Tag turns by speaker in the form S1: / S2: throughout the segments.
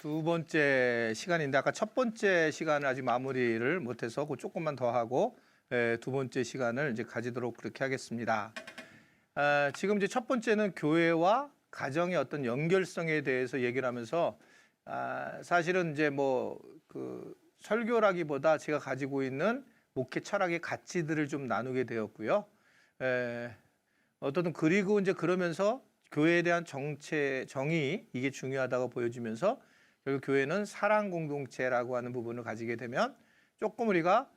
S1: 두 번째 시간인데 아까 첫 번째 시간을 아직 마무리를 못해서 그 조금만 더 하고 두 번째 시간을 이제 가지도록 그렇게 하겠습니다. 지금 이제 첫 번째는 교회와 가정의 어떤 연결성에 대해서 얘기를 하면서 사실은 이제 뭐 그 설교라기보다 제가 가지고 있는 목회 철학의 가치들을 좀 나누게 되었고요. 어떤 그리고 이제 그러면서 교회에 대한 정의 이게 중요하다고 보여지면서 결국 교회는 사랑 공동체라고 하는 부분을 가지게 되면 조금 우리가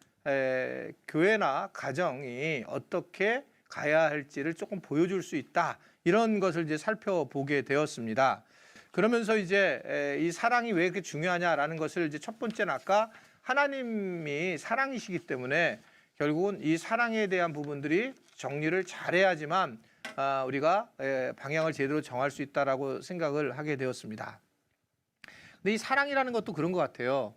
S1: 교회나 가정이 어떻게 가야 할지를 조금 보여줄 수 있다 이런 것을 이제 살펴보게 되었습니다. 그러면서 이제 이 사랑이 왜 그렇게 중요하냐라는 것을 이제 첫 번째는 아까 하나님이 사랑이시기 때문에 결국은 이 사랑에 대한 부분들이 정리를 잘해야지만 우리가 방향을 제대로 정할 수 있다라고 생각을 하게 되었습니다. 근데 이 사랑이라는 것도 그런 것 같아요.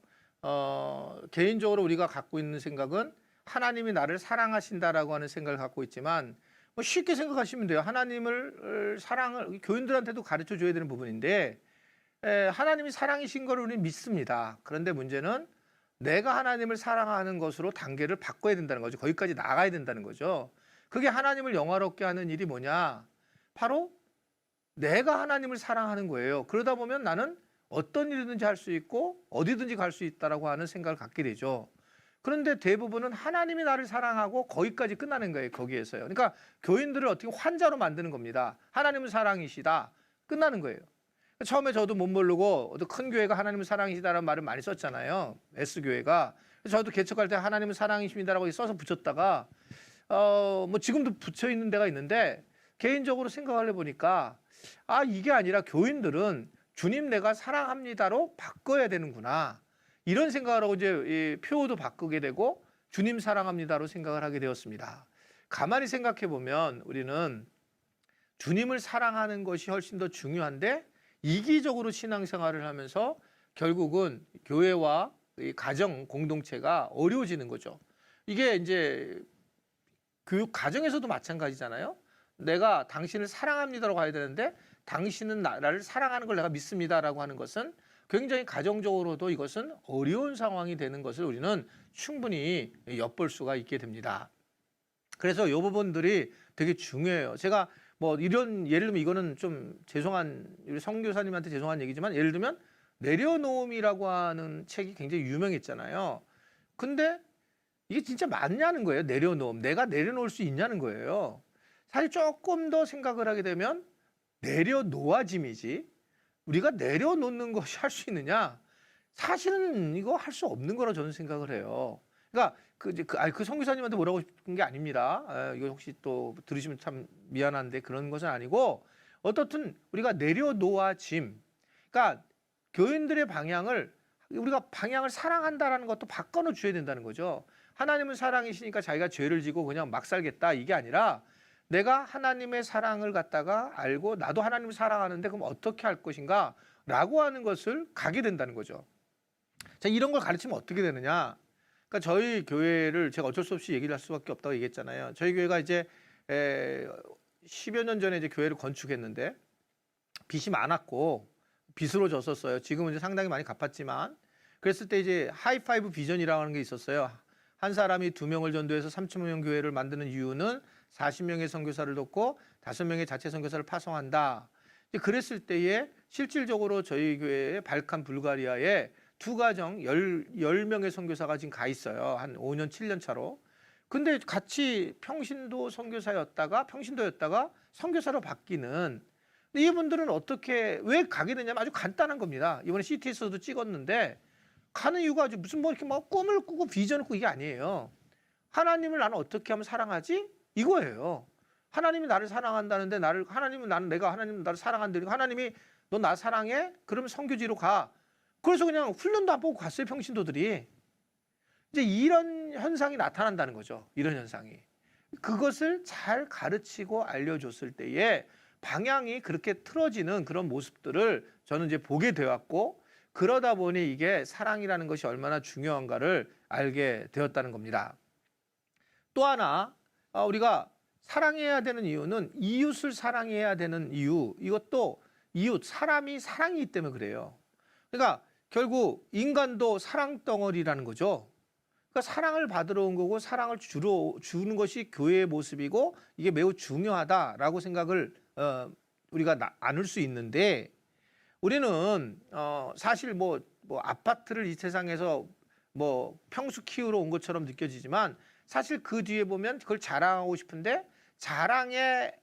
S1: 개인적으로 우리가 갖고 있는 생각은 하나님이 나를 사랑하신다라고 하는 생각을 갖고 있지만 뭐 쉽게 생각하시면 돼요. 하나님을 사랑을 교인들한테도 가르쳐 줘야 되는 부분인데 하나님이 사랑이신 걸 우리는 믿습니다. 그런데 문제는 내가 하나님을 사랑하는 것으로 단계를 바꿔야 된다는 거죠. 거기까지 나가야 된다는 거죠. 그게 하나님을 영화롭게 하는 일이 뭐냐? 바로 내가 하나님을 사랑하는 거예요. 그러다 보면 나는 어떤 일이든지 할 수 있고 어디든지 갈 수 있다라고 하는 생각을 갖게 되죠. 그런데 대부분은 하나님이 나를 사랑하고 거기까지 끝나는 거예요. 거기에서요. 그러니까 교인들을 어떻게 환자로 만드는 겁니다. 하나님은 사랑이시다. 끝나는 거예요. 처음에 저도 못 모르고 어떤 큰 교회가 하나님은 사랑이시다라는 말을 많이 썼잖아요. S교회가. 저도 개척할 때 하나님은 사랑이십니다라고 써서 붙였다가 뭐 지금도 붙여 있는 데가 있는데 개인적으로 생각을 해보니까 이게 아니라 교인들은 주님 내가 사랑합니다로 바꿔야 되는구나. 이런 생각을 하고 이제 표어도 바꾸게 되고 주님 사랑합니다로 생각을 하게 되었습니다. 가만히 생각해 보면 우리는 주님을 사랑하는 것이 훨씬 더 중요한데 이기적으로 신앙생활을 하면서 결국은 교회와 이 가정 공동체가 어려워지는 거죠. 이게 이제 교육 가정에서도 마찬가지잖아요. 내가 당신을 사랑합니다라고 가야 되는데 당신은 나를 사랑하는 걸 내가 믿습니다라고 하는 것은 굉장히 가정적으로도 이것은 어려운 상황이 되는 것을 우리는 충분히 엿볼 수가 있게 됩니다. 그래서 이 부분들이 되게 중요해요. 제가 뭐 이런 예를 들면 이거는 좀 죄송한 우리 선교사님한테 죄송한 얘기지만 예를 들면 내려놓음이라고 하는 책이 굉장히 유명했잖아요. 근데 이게 진짜 맞냐는 거예요. 내려놓음. 내가 내려놓을 수 있냐는 거예요. 사실 조금 더 생각을 하게 되면 내려놓아짐이지 우리가 내려놓는 것이 할 수 있느냐? 사실은 이거 할 수 없는 거라 저는 생각을 해요. 그러니까 그 선교사님한테 뭐라고 싶은 게 아닙니다. 이거 혹시 또 들으시면 참 미안한데 그런 것은 아니고 어떻든 우리가 내려놓아짐. 그러니까 교인들의 방향을 우리가 방향을 사랑한다라는 것도 바꿔놓 줘야 된다는 거죠. 하나님은 사랑이시니까 자기가 죄를 지고 그냥 막 살겠다 이게 아니라 내가 하나님의 사랑을 갖다가 알고 나도 하나님을 사랑하는데 그럼 어떻게 할 것인가 라고 하는 것을 가게 된다는 거죠. 자, 이런 걸 가르치면 어떻게 되느냐. 그러니까 저희 교회를 제가 어쩔 수 없이 얘기를 할 수밖에 없다고 얘기했잖아요. 저희 교회가 이제 10여 년 전에 이제 교회를 건축했는데 빚이 많았고 빚으로 졌었어요. 지금은 이제 상당히 많이 갚았지만 그랬을 때 이제 하이파이브 비전이라고 하는 게 있었어요. 한 사람이 2명을 전도해서 3,000명 교회를 만드는 이유는 40명의 선교사를 돕고 5명의 자체 선교사를 파송한다. 그랬을 때에 실질적으로 저희 교회의 발칸 불가리아에 두 가정 10명의 선교사가 지금 가 있어요. 한 5년 7년 차로. 근데 같이 평신도였다가 선교사로 바뀌는 이분들은 어떻게 왜 가게 되냐면 아주 간단한 겁니다. 이번에 CT에서도 찍었는데 가는 이유가 아주 무슨 뭐 이렇게 막 꿈을 꾸고 비전을 꾸고 이게 아니에요. 하나님을 나는 어떻게 하면 사랑하지? 이거예요. 하나님이 나를 사랑한다는데 하나님은 내가 하나님 나를 사랑한다니까 하나님이 너 나 사랑해? 그러면 선교지로 가. 그래서 그냥 훈련도 안 보고 갔어요. 평신도들이. 이제 이런 현상이 나타난다는 거죠. 이런 현상이. 그것을 잘 가르치고 알려줬을 때에 방향이 그렇게 틀어지는 그런 모습들을 저는 이제 보게 되었고 그러다 보니 이게 사랑이라는 것이 얼마나 중요한가를 알게 되었다는 겁니다. 또 하나 우리가 사랑해야 되는 이유는 이웃을 사랑해야 되는 이유 이것도 이웃 사람이 사랑이기 때문에 그래요. 그러니까 결국 인간도 사랑 덩어리라는 거죠. 그러니까 사랑을 받으러 온 거고 사랑을 주는 것이 교회의 모습이고 이게 매우 중요하다라고 생각을 우리가 나눌 수 있는데 우리는 사실 뭐 아파트를 이 세상에서 뭐 평수 키우러 온 것처럼 느껴지지만 사실 그 뒤에 보면 그걸 자랑하고 싶은데 자랑의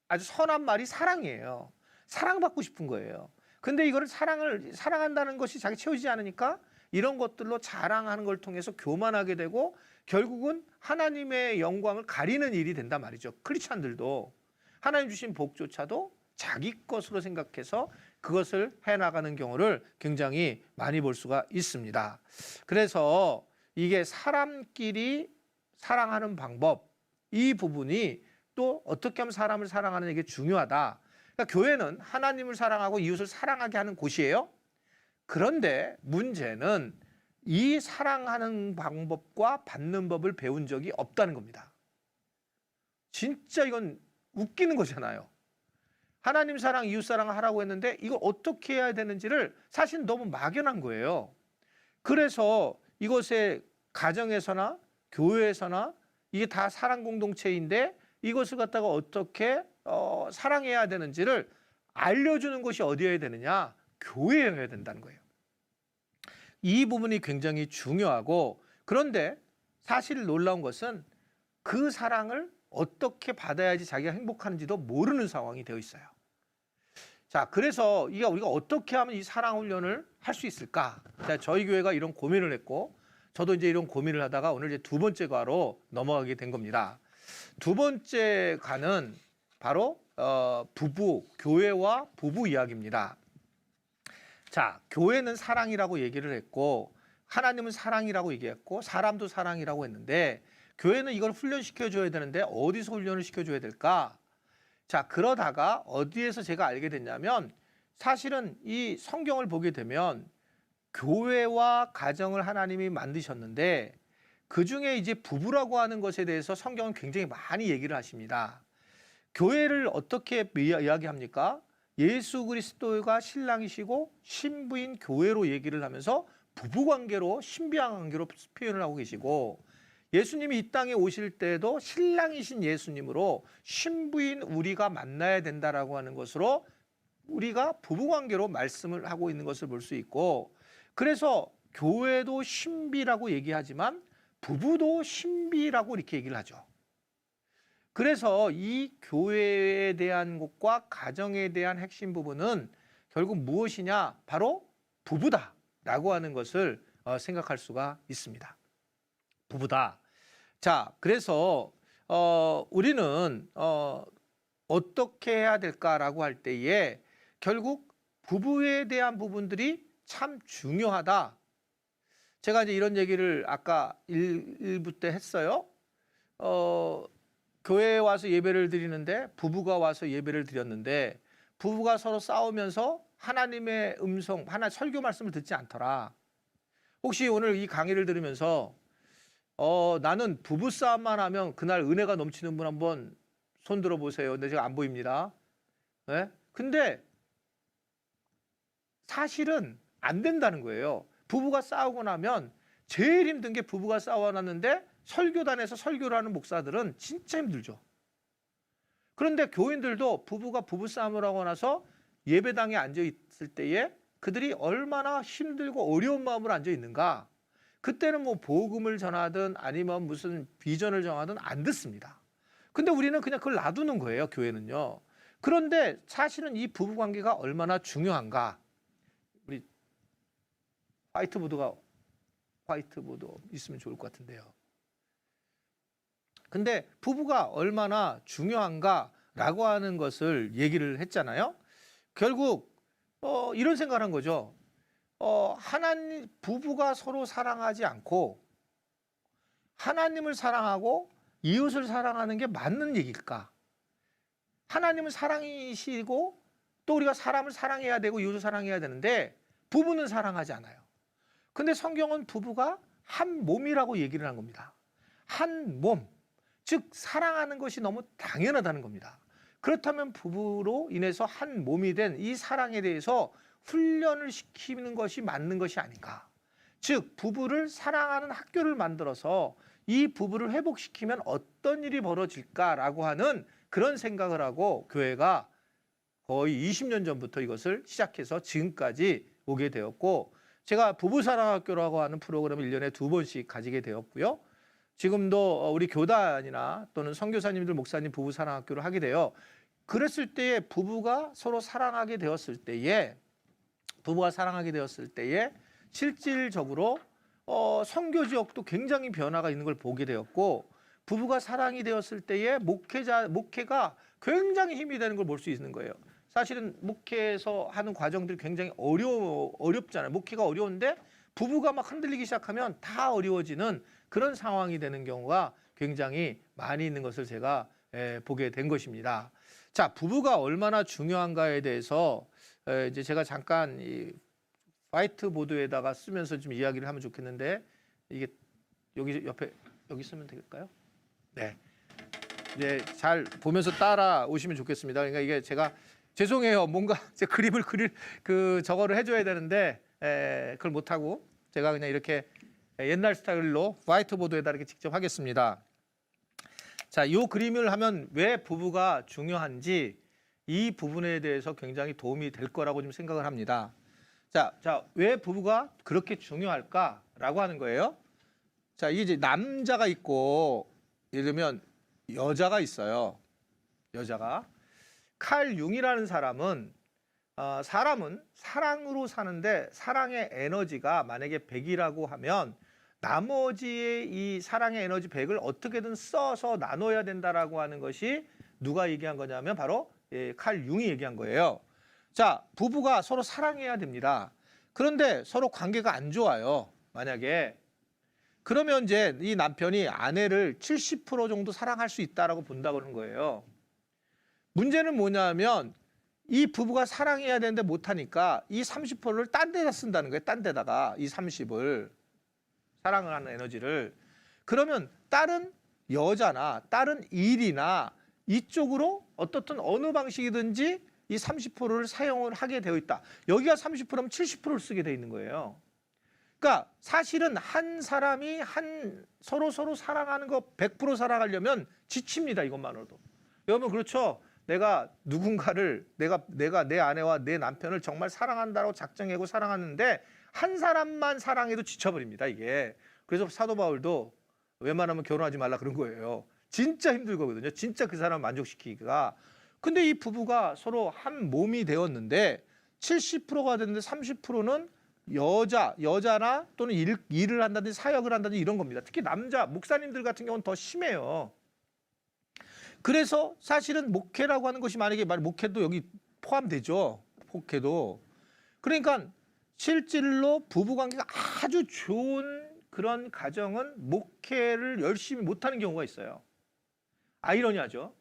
S1: 아주 선한 말이 사랑이에요. 사랑받고 싶은 거예요. 근데 이거를 사랑한다는 것이 자기 채우지 않으니까 이런 것들로 자랑하는 걸 통해서 교만하게 되고 결국은 하나님의 영광을 가리는 일이 된단 말이죠. 크리스찬들도 하나님 주신 복조차도 자기 것으로 생각해서 그것을 해나가는 경우를 굉장히 많이 볼 수가 있습니다. 그래서 이게 사람끼리 사랑하는 방법, 이 부분이 또 어떻게 하면 사람을 사랑하는 게 중요하다. 그러니까 교회는 하나님을 사랑하고 이웃을 사랑하게 하는 곳이에요. 그런데 문제는 이 사랑하는 방법과 받는 법을 배운 적이 없다는 겁니다. 진짜 이건 웃기는 거잖아요. 하나님 사랑, 이웃 사랑을 하라고 했는데 이걸 어떻게 해야 되는지를 사실 너무 막연한 거예요. 그래서 이것의 가정에서나 교회에서나 이게 다 사랑 공동체인데 이것을 갖다가 어떻게 사랑해야 되는지를 알려주는 곳이 어디여야 되느냐? 교회여야 된다는 거예요. 이 부분이 굉장히 중요하고 그런데 사실 놀라운 것은 그 사랑을 어떻게 받아야지 자기가 행복하는지도 모르는 상황이 되어 있어요. 자, 그래서 우리가 어떻게 하면 이 사랑 훈련을 할 수 있을까? 저희 교회가 이런 고민을 했고 저도 이제 이런 고민을 하다가 오늘 이제 두 번째 과로 넘어가게 된 겁니다. 두 번째 과는 바로 교회와 부부 이야기입니다. 자, 교회는 사랑이라고 얘기를 했고 하나님은 사랑이라고 얘기했고 사람도 사랑이라고 했는데 교회는 이걸 훈련시켜줘야 되는데 어디서 훈련을 시켜줘야 될까? 자, 그러다가 어디에서 제가 알게 됐냐면 사실은 이 성경을 보게 되면 교회와 가정을 하나님이 만드셨는데 그중에 이제 부부라고 하는 것에 대해서 성경은 굉장히 많이 얘기를 하십니다. 교회를 어떻게 이야기합니까? 예수 그리스도가 신랑이시고 신부인 교회로 얘기를 하면서 부부관계로 신비한 관계로 표현을 하고 계시고 예수님이 이 땅에 오실 때도 신랑이신 예수님으로 신부인 우리가 만나야 된다라고 하는 것으로 우리가 부부관계로 말씀을 하고 있는 것을 볼 수 있고 그래서 교회도 신비라고 얘기하지만 부부도 신비라고 이렇게 얘기를 하죠. 그래서 이 교회에 대한 것과 가정에 대한 핵심 부분은 결국 무엇이냐? 바로 부부다라고 하는 것을 생각할 수가 있습니다. 부부다. 자, 그래서 우리는 어떻게 해야 될까라고 할 때에 결국 부부에 대한 부분들이 참 중요하다. 제가 이제 이런 얘기를 아까 1부 때 했어요. 교회에 와서 예배를 드리는데 부부가 와서 예배를 드렸는데 부부가 서로 싸우면서 하나님의 음성, 하나 설교 말씀을 듣지 않더라. 혹시 오늘 이 강의를 들으면서 나는 부부싸움만 하면 그날 은혜가 넘치는 분 한번 손 들어보세요. 근데 제가 안 보입니다. 네? 근데 사실은 안 된다는 거예요. 부부가 싸우고 나면 제일 힘든 게 부부가 싸워놨는데 설교단에서 설교를 하는 목사들은 진짜 힘들죠. 그런데 교인들도 부부가 부부싸움을 하고 나서 예배당에 앉아있을 때에 그들이 얼마나 힘들고 어려운 마음으로 앉아있는가. 그때는 뭐 복음을 전하든 아니면 무슨 비전을 정하든 안 듣습니다. 근데 우리는 그냥 그걸 놔두는 거예요, 교회는요. 그런데 사실은 이 부부관계가 얼마나 중요한가. 우리 화이트보드 있으면 좋을 것 같은데요. 근데 부부가 얼마나 중요한가라고 하는 것을 얘기를 했잖아요. 결국 이런 생각을 한 거죠. 부부가 서로 사랑하지 않고 하나님을 사랑하고 이웃을 사랑하는 게 맞는 얘기일까? 하나님은 사랑이시고 또 우리가 사람을 사랑해야 되고 이웃을 사랑해야 되는데 부부는 사랑하지 않아요. 근데 성경은 부부가 한 몸이라고 얘기를 한 겁니다. 한 몸. 즉 사랑하는 것이 너무 당연하다는 겁니다. 그렇다면 부부로 인해서 한 몸이 된 이 사랑에 대해서 훈련을 시키는 것이 맞는 것이 아닌가. 즉 부부를 사랑하는 학교를 만들어서 이 부부를 회복시키면 어떤 일이 벌어질까라고 하는 그런 생각을 하고 교회가 거의 20년 전부터 이것을 시작해서 지금까지 오게 되었고, 제가 부부사랑학교라고 하는 프로그램을 1년에 2번씩 가지게 되었고요. 지금도 우리 교단이나 또는 선교사님들, 목사님 부부사랑학교를 하게 돼요. 그랬을 때에 부부가 서로 사랑하게 되었을 때에 실질적으로 선교 지역도 굉장히 변화가 있는 걸 보게 되었고, 부부가 사랑이 되었을 때에 목회가 굉장히 힘이 되는 걸 볼 수 있는 거예요. 사실은 목회에서 하는 과정들이 굉장히 어렵잖아요. 목회가 어려운데 부부가 막 흔들리기 시작하면 다 어려워지는 그런 상황이 되는 경우가 굉장히 많이 있는 것을 제가 보게 된 것입니다. 자, 부부가 얼마나 중요한가에 대해서 이제 제가 잠깐 이 화이트보드에다가 쓰면서 좀 이야기를 하면 좋겠는데, 이게 여기 옆에 여기 쓰면 될까요? 네. 이제 잘 보면서 따라 오시면 좋겠습니다. 그러니까 이게 제가 죄송해요. 뭔가 제 그림을 그릴 저거를 해줘야 되는데 그걸 못 하고 제가 그냥 이렇게 옛날 스타일로 화이트보드에다 이렇게 직접 하겠습니다. 자, 이 그림을 하면 왜 부부가 중요한지 이 부분에 대해서 굉장히 도움이 될 거라고 좀 생각을 합니다. 자, 왜 부부가 그렇게 중요할까라고 하는 거예요. 자, 이게 이제 남자가 있고 예를 들면 여자가 있어요. 여자가. 칼 융이라는 사람은 사람은 사랑으로 사는데 사랑의 에너지가 만약에 100이라고 하면 나머지의 이 사랑의 에너지 100을 어떻게든 써서 나눠야 된다라고 하는 것이 누가 얘기한 거냐면 바로 칼 융이 얘기한 거예요. 자, 부부가 서로 사랑해야 됩니다. 그런데 서로 관계가 안 좋아요. 만약에 그러면 이제 이 남편이 아내를 70% 정도 사랑할 수 있다라고 본다고 하는 거예요. 문제는 뭐냐면 이 부부가 사랑해야 되는데 못하니까 이 30%를 딴 데다 쓴다는 거예요. 딴 데다가 이 30을 사랑을 하는 에너지를. 그러면 다른 여자나 다른 일이나 이쪽으로 어떻든 어느 방식이든지 이 30%를 사용을 하게 되어 있다. 여기가 30%면 70%를 쓰게 되어 있는 거예요. 그러니까 사실은 한 사람이 서로 사랑하는 거 100% 사랑하려면 지칩니다. 이것만으로도. 여러분 그렇죠? 내가 누군가를 내가 내 아내와 내 남편을 정말 사랑한다고 작정하고 사랑하는데 한 사람만 사랑해도 지쳐버립니다. 이게. 그래서 사도 바울도 웬만하면 결혼하지 말라 그런 거예요. 진짜 힘들거든요. 진짜 그 사람 만족시키기가. 근데 이 부부가 서로 한 몸이 되었는데 70%가 됐는데 30%는 여자나 또는 일을 한다든지 사역을 한다든지 이런 겁니다. 특히 남자 목사님들 같은 경우는 더 심해요. 그래서 사실은 목회라고 하는 것이 만약에 목회도 여기 포함되죠. 목회도. 그러니까 실질로 부부관계가 아주 좋은 그런 가정은 목회를 열심히 못하는 경우가 있어요. 아이러니하죠.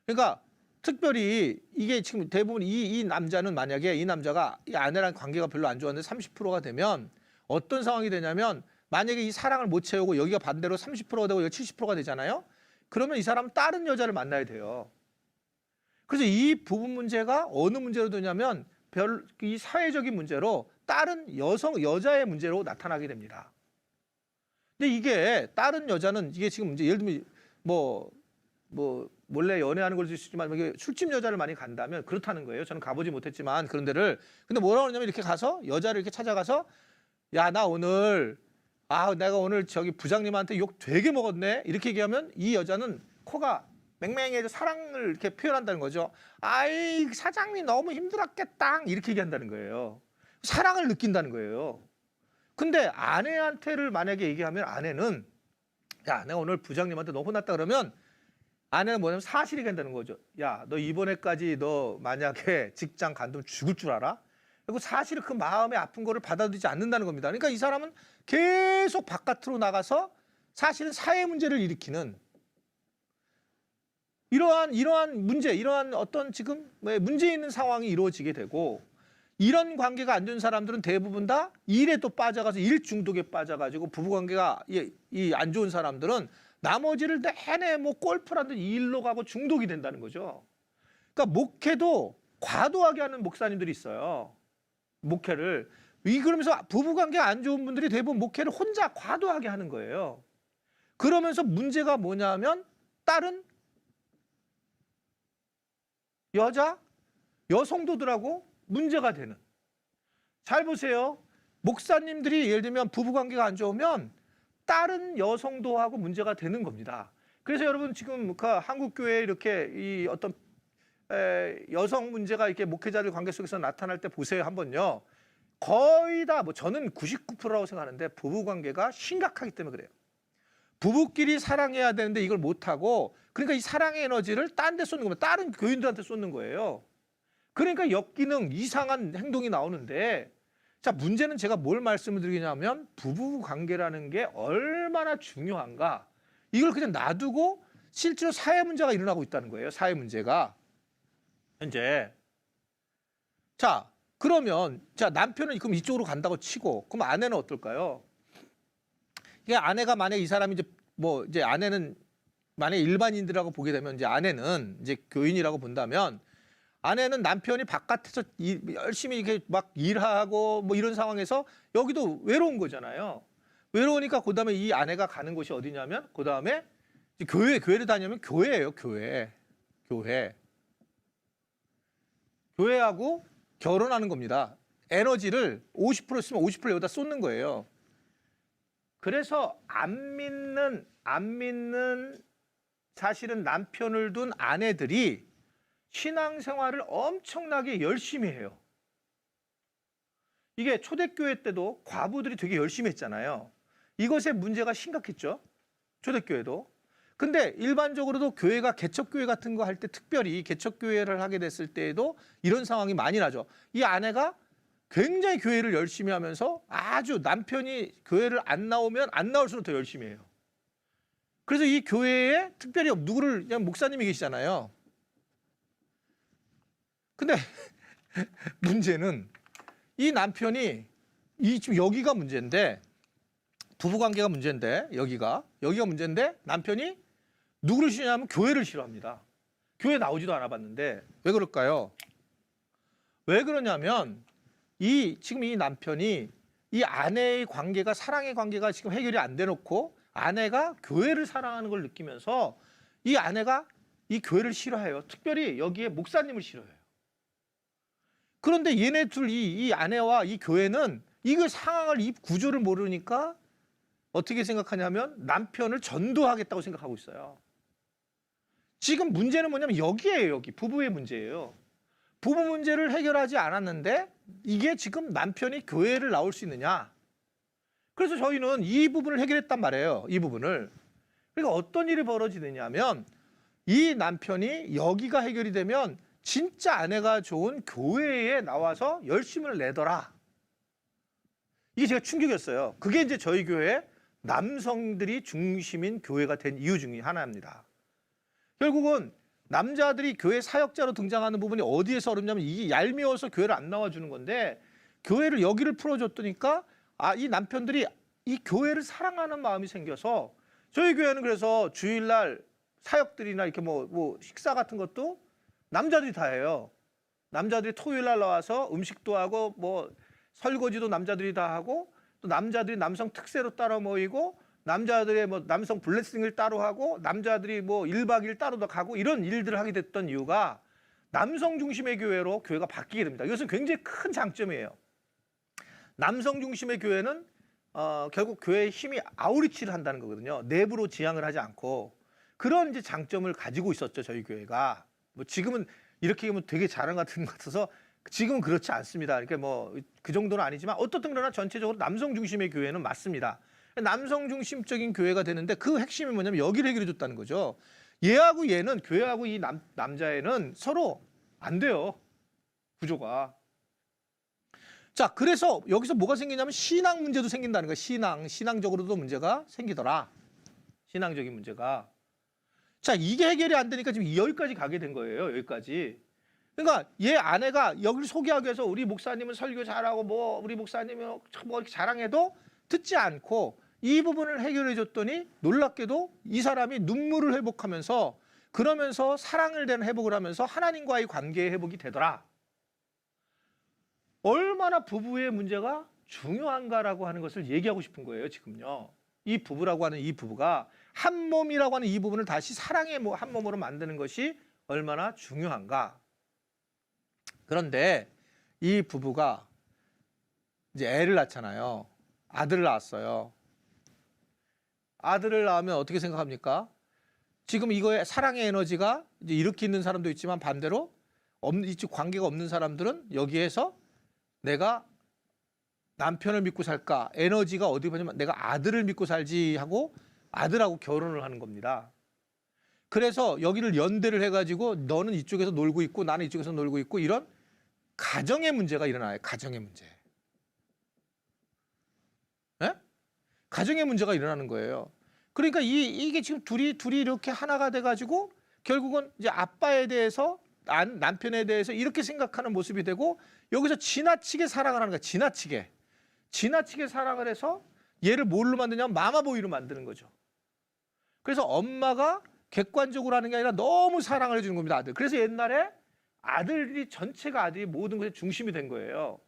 S1: 그러니까 특별히 이게 지금 대부분 이 남자는 만약에 이 남자가 이 아내랑 관계가 별로 안 좋았는데 30%가 되면 어떤 상황이 되냐면 만약에 이 사랑을 못 채우고 여기가 반대로 30%가 되고 여기가 70%가 되잖아요. 그러면 이 사람은 다른 여자를 만나야 돼요. 그래서 이 부분 문제가 어느 문제로 되냐면 이 사회적인 문제로 다른 여자의 문제로 나타나게 됩니다. 근데 이게 다른 여자는 이게 지금 이제 예를 들면 뭐 몰래 연애하는 걸 수 있지만 이게 술집 여자를 많이 간다면 그렇다는 거예요. 저는 가보지 못했지만 그런 데를. 근데 뭐라고 하냐면 이렇게 가서 여자를 이렇게 찾아가서 야, 나 오늘 내가 오늘 저기 부장님한테 욕 되게 먹었네. 이렇게 얘기하면 이 여자는 코가 맹맹해서 사랑을 이렇게 표현한다는 거죠. 아이, 사장님 너무 힘들었겠다. 이렇게 얘기한다는 거예요. 사랑을 느낀다는 거예요. 근데 아내한테를 만약에 얘기하면 아내는 야, 내가 오늘 부장님한테 너무 혼났다 그러면 아내는 뭐냐면 사실이 된다는 거죠. 야, 너 이번에까지 너 만약에 직장 간두면 죽을 줄 알아? 그리고 사실은 그 마음의 아픈 거를 받아들이지 않는다는 겁니다. 그러니까 이 사람은 계속 바깥으로 나가서 사실은 사회 문제를 일으키는 이러한 문제, 이러한 어떤 지금 문제 있는 상황이 이루어지게 되고, 이런 관계가 안 좋은 사람들은 대부분 다 일에 또 빠져가서 일 중독에 빠져가지고 부부관계가 이 안 좋은 사람들은 나머지를 내내 뭐 골프라든지 일로 가고 중독이 된다는 거죠. 그러니까 목회도 과도하게 하는 목사님들이 있어요. 목회를. 그러면서 부부관계 안 좋은 분들이 대부분 목회를 혼자 과도하게 하는 거예요. 그러면서 문제가 뭐냐면 딸은 여성도들하고 문제가 되는. 잘 보세요. 목사님들이 예를 들면 부부관계가 안 좋으면 다른 여성도하고 문제가 되는 겁니다. 그래서 여러분 지금 한국 교회에 이렇게 이 어떤 여성 문제가 이렇게 목회자들 관계 속에서 나타날 때 보세요. 한번요. 거의 다 뭐 저는 99%라고 생각하는데 부부관계가 심각하기 때문에 그래요. 부부끼리 사랑해야 되는데 이걸 못하고, 그러니까 이 사랑의 에너지를 딴 데 쏟는 거면 다른 교인들한테 쏟는 거예요. 그러니까 역기능 이상한 행동이 나오는데, 자, 문제는 제가 뭘 말씀을 드리냐면 부부관계라는 게 얼마나 중요한가. 이걸 그냥 놔두고 실제로 사회 문제가 일어나고 있다는 거예요. 사회 문제가 현재. 자, 그러면 자, 남편은 그럼 이쪽으로 간다고 치고, 그럼 아내는 어떨까요? 이게 아내가 만약 이 사람이 이제 아내는 만약 일반인들하고 보게 되면 이제 아내는 이제 교인이라고 본다면, 아내는 남편이 바깥에서 열심히 이렇게 막 일하고 뭐 이런 상황에서 여기도 외로운 거잖아요. 외로우니까 그다음에 이 아내가 가는 곳이 어디냐면 그다음에 교회를 다니면 교회예요. 교회하고 결혼하는 겁니다. 에너지를 50% 쓰면 50% 여기다 쏟는 거예요. 그래서 안 믿는 사실은 남편을 둔 아내들이 신앙생활을 엄청나게 열심히 해요. 이게 초대교회 때도 과부들이 되게 열심히 했잖아요. 이것의 문제가 심각했죠. 초대교회도. 근데 일반적으로도 교회가 개척교회 같은 거 할 때, 특별히 개척교회를 하게 됐을 때에도 이런 상황이 많이 나죠. 이 아내가 굉장히 교회를 열심히 하면서 아주 남편이 교회를 안 나오면 안 나올수록 더 열심히 해요. 그래서 이 교회에 특별히 누구를, 그냥 목사님이 계시잖아요. 근데 문제는 이 남편이 지금 여기가 문제인데, 부부관계가 문제인데, 여기가 문제인데 남편이 누구를 싫어하냐면 교회를 싫어합니다. 교회 나오지도 않아봤는데. 왜 그럴까요? 왜 그러냐면 지금 이 남편이 이 아내의 관계가, 사랑의 관계가 지금 해결이 안 돼놓고 아내가 교회를 사랑하는 걸 느끼면서 이 아내가 이 교회를 싫어해요. 특별히 여기에 목사님을 싫어해요. 그런데 얘네 둘, 이 아내와 이 교회는 이거 상황을, 이 구조를 모르니까 어떻게 생각하냐면 남편을 전도하겠다고 생각하고 있어요. 지금 문제는 뭐냐면 여기에요. 여기 부부의 문제예요. 부부 문제를 해결하지 않았는데 이게 지금 남편이 교회를 나올 수 있느냐. 그래서 저희는 이 부분을 해결했단 말이에요. 이 부분을. 그러니까 어떤 일이 벌어지느냐면 이 남편이 여기가 해결이 되면 진짜 아내가 좋은 교회에 나와서 열심을 내더라. 이게 제가 충격이었어요. 그게 이제 저희 교회 남성들이 중심인 교회가 된 이유 중에 하나입니다. 결국은 남자들이 교회 사역자로 등장하는 부분이 어디에서 어렵냐면 이게 얄미워서 교회를 안 나와주는 건데, 교회를 여기를 풀어줬더니까 이 남편들이 이 교회를 사랑하는 마음이 생겨서, 저희 교회는 그래서 주일날 사역들이나 이렇게 뭐 식사 같은 것도 남자들이 다 해요. 남자들이 토요일날 나와서 음식도 하고 뭐 설거지도 남자들이 다 하고, 또 남자들이 남성 특세로 따로 모이고, 남자들의 뭐 남성 블레싱을 따로 하고, 남자들이 뭐 1박 2일 따로 가고, 이런 일들을 하게 됐던 이유가 남성 중심의 교회로 교회가 바뀌게 됩니다. 이것은 굉장히 큰 장점이에요. 남성 중심의 교회는 결국 교회의 힘이 아우리치를 한다는 거거든요. 내부로 지향을 하지 않고. 그런 이제 장점을 가지고 있었죠, 저희 교회가. 뭐 지금은 이렇게 하면 되게 자랑 같은 것 같아서 지금은 그렇지 않습니다. 그러니까 뭐 그 정도는 아니지만 어떻든 그러나 전체적으로 남성 중심의 교회는 맞습니다. 남성 중심적인 교회가 되는데 그 핵심이 뭐냐면 여기를 해결해 줬다는 거죠. 얘하고 얘는, 교회하고 이 남자애는 서로 안 돼요. 구조가. 자, 그래서 여기서 뭐가 생기냐면 신앙 문제도 생긴다는 거예요. 신앙적으로도 문제가 생기더라. 신앙적인 문제가. 자, 이게 해결이 안 되니까 지금 여기까지 가게 된 거예요. 여기까지. 그러니까 얘 아내가 여기를 소개하기 위해서 우리 목사님은 설교 잘하고 뭐 우리 목사님은 뭐 이렇게 자랑해도 듣지 않고 이 부분을 해결해 줬더니 놀랍게도 이 사람이 눈물을 회복하면서, 그러면서 사랑을 대한 회복을 하면서 하나님과의 관계의 회복이 되더라. 얼마나 부부의 문제가 중요한가라고 하는 것을 얘기하고 싶은 거예요, 지금요. 이 부부라고 하는 이 부부가 한 몸이라고 하는 이 부분을 다시 사랑의 한 몸으로 만드는 것이 얼마나 중요한가. 그런데 이 부부가 이제 애를 낳잖아요. 아들을 낳았어요. 아들을 낳으면 어떻게 생각합니까? 지금 이거에 사랑의 에너지가 이제 이렇게 있는 사람도 있지만 반대로 이쪽 관계가 없는 사람들은 여기에서 내가 남편을 믿고 살까? 에너지가 어디 보냐면 내가 아들을 믿고 살지 하고 아들하고 결혼을 하는 겁니다. 그래서 여기를 연대를 해가지고 너는 이쪽에서 놀고 있고 나는 이쪽에서 놀고 있고 이런 가정의 문제가 일어나요. 가정의 문제. 네? 가정의 문제가 일어나는 거예요. 그러니까 이게 지금 둘이 이렇게 하나가 돼가지고 결국은 이제 아빠에 대해서 남편에 대해서 이렇게 생각하는 모습이 되고 여기서 지나치게 사랑을 하는 거야. 지나치게 사랑을 해서 얘를 뭘로 만드냐면 마마보이로 만드는 거죠. 그래서 엄마가 객관적으로 하는 게 아니라 너무 사랑을 해주는 겁니다. 아들. 그래서 옛날에 아들이 전체가 아들이 모든 것의 중심이 된 거예요.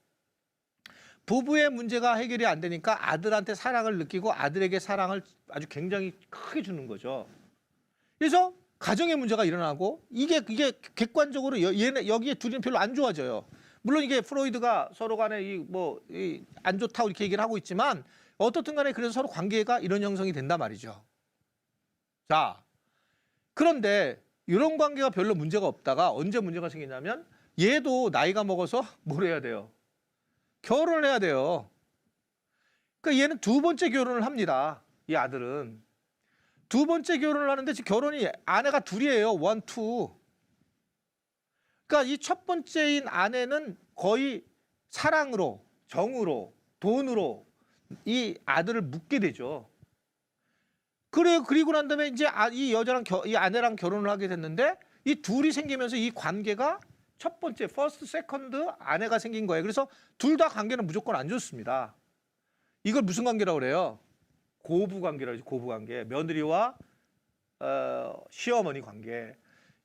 S1: 부부의 문제가 해결이 안 되니까 아들한테 사랑을 느끼고 아들에게 사랑을 아주 굉장히 크게 주는 거죠. 그래서 가정의 문제가 일어나고 이게 객관적으로 여기에 둘이는 별로 안 좋아져요. 물론 이게 프로이드가 서로 간에 안 좋다고 이렇게 얘기를 하고 있지만 어떻든 간에 그래서 서로 관계가 이런 형성이 된단 말이죠. 자, 그런데 이런 관계가 별로 문제가 없다가 언제 문제가 생기냐면 얘도 나이가 먹어서 뭘 해야 돼요? 결혼을 해야 돼요. 그러니까 얘는 두 번째 결혼을 합니다. 이 아들은. 두 번째 결혼을 하는데 지금 결혼이 아내가 둘이에요. 원, 투. 그러니까 이 첫 번째인 아내는 거의 사랑으로, 정으로, 돈으로 이 아들을 묻게 되죠. 그리고 난 다음에 이제 이 여자랑 이 아내랑 결혼을 하게 됐는데 이 둘이 생기면서 이 관계가 첫 번째, 퍼스트, 세컨드 아내가 생긴 거예요. 그래서 둘 다 관계는 무조건 안 좋습니다. 이걸 무슨 관계라고 그래요? 고부 관계라고 하죠. 고부 관계. 며느리와 시어머니 관계.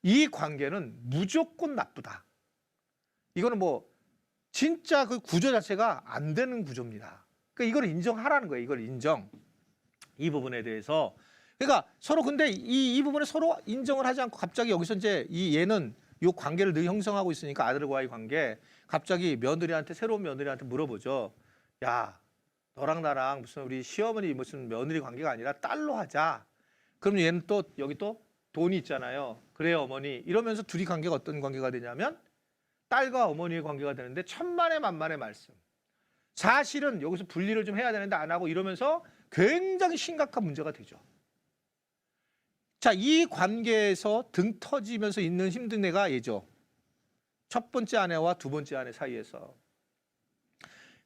S1: 이 관계는 무조건 나쁘다. 이거는 진짜 그 구조 자체가 안 되는 구조입니다. 그러니까 이걸 인정하라는 거예요. 이걸 인정. 이 부분에 대해서. 그러니까 서로 근데 이 부분에 서로 인정을 하지 않고 갑자기 여기서 이제 얘는 이 관계를 늘 형성하고 있으니까 아들과의 관계 갑자기 새로운 며느리한테 물어보죠. 야, 너랑 나랑 무슨 우리 시어머니 무슨 며느리 관계가 아니라 딸로 하자. 그럼 얘는 또 여기 또 돈이 있잖아요. 그래요, 어머니. 이러면서 둘이 관계가 어떤 관계가 되냐면 딸과 어머니의 관계가 되는데 천만의 만만의 말씀. 사실은 여기서 분리를 좀 해야 되는데 안 하고 이러면서 굉장히 심각한 문제가 되죠. 자, 이 관계에서 등 터지면서 있는 힘든 애가 얘죠. 첫 번째 아내와 두 번째 아내 사이에서.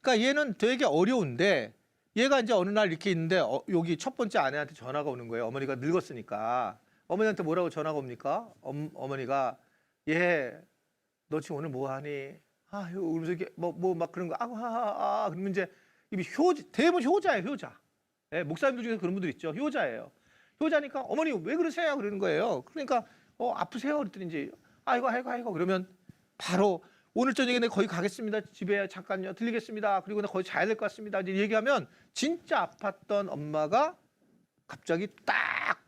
S1: 그러니까 얘는 되게 어려운데 얘가 이제 어느 날 이렇게 있는데 여기 첫 번째 아내한테 전화가 오는 거예요. 어머니가 늙었으니까. 어머니한테 뭐라고 전화가 옵니까? 어머니가 너 지금 오늘 뭐 하니? 그러면서 이게 막 그런 거 그러면 이제 대부분 효자예요, 효자. 네, 목사님들 중에서 그런 분들 있죠. 효자예요. 효자니까 어머니 왜 그러세요? 그러는 거예요. 그러니까 아프세요? 그랬더니 이제 아이고 그러면 바로 오늘 저녁에 내가 거기 가겠습니다. 집에 잠깐요. 들리겠습니다. 그리고 나 거기 자야 될 것 같습니다. 이제 얘기하면 진짜 아팠던 엄마가 갑자기 딱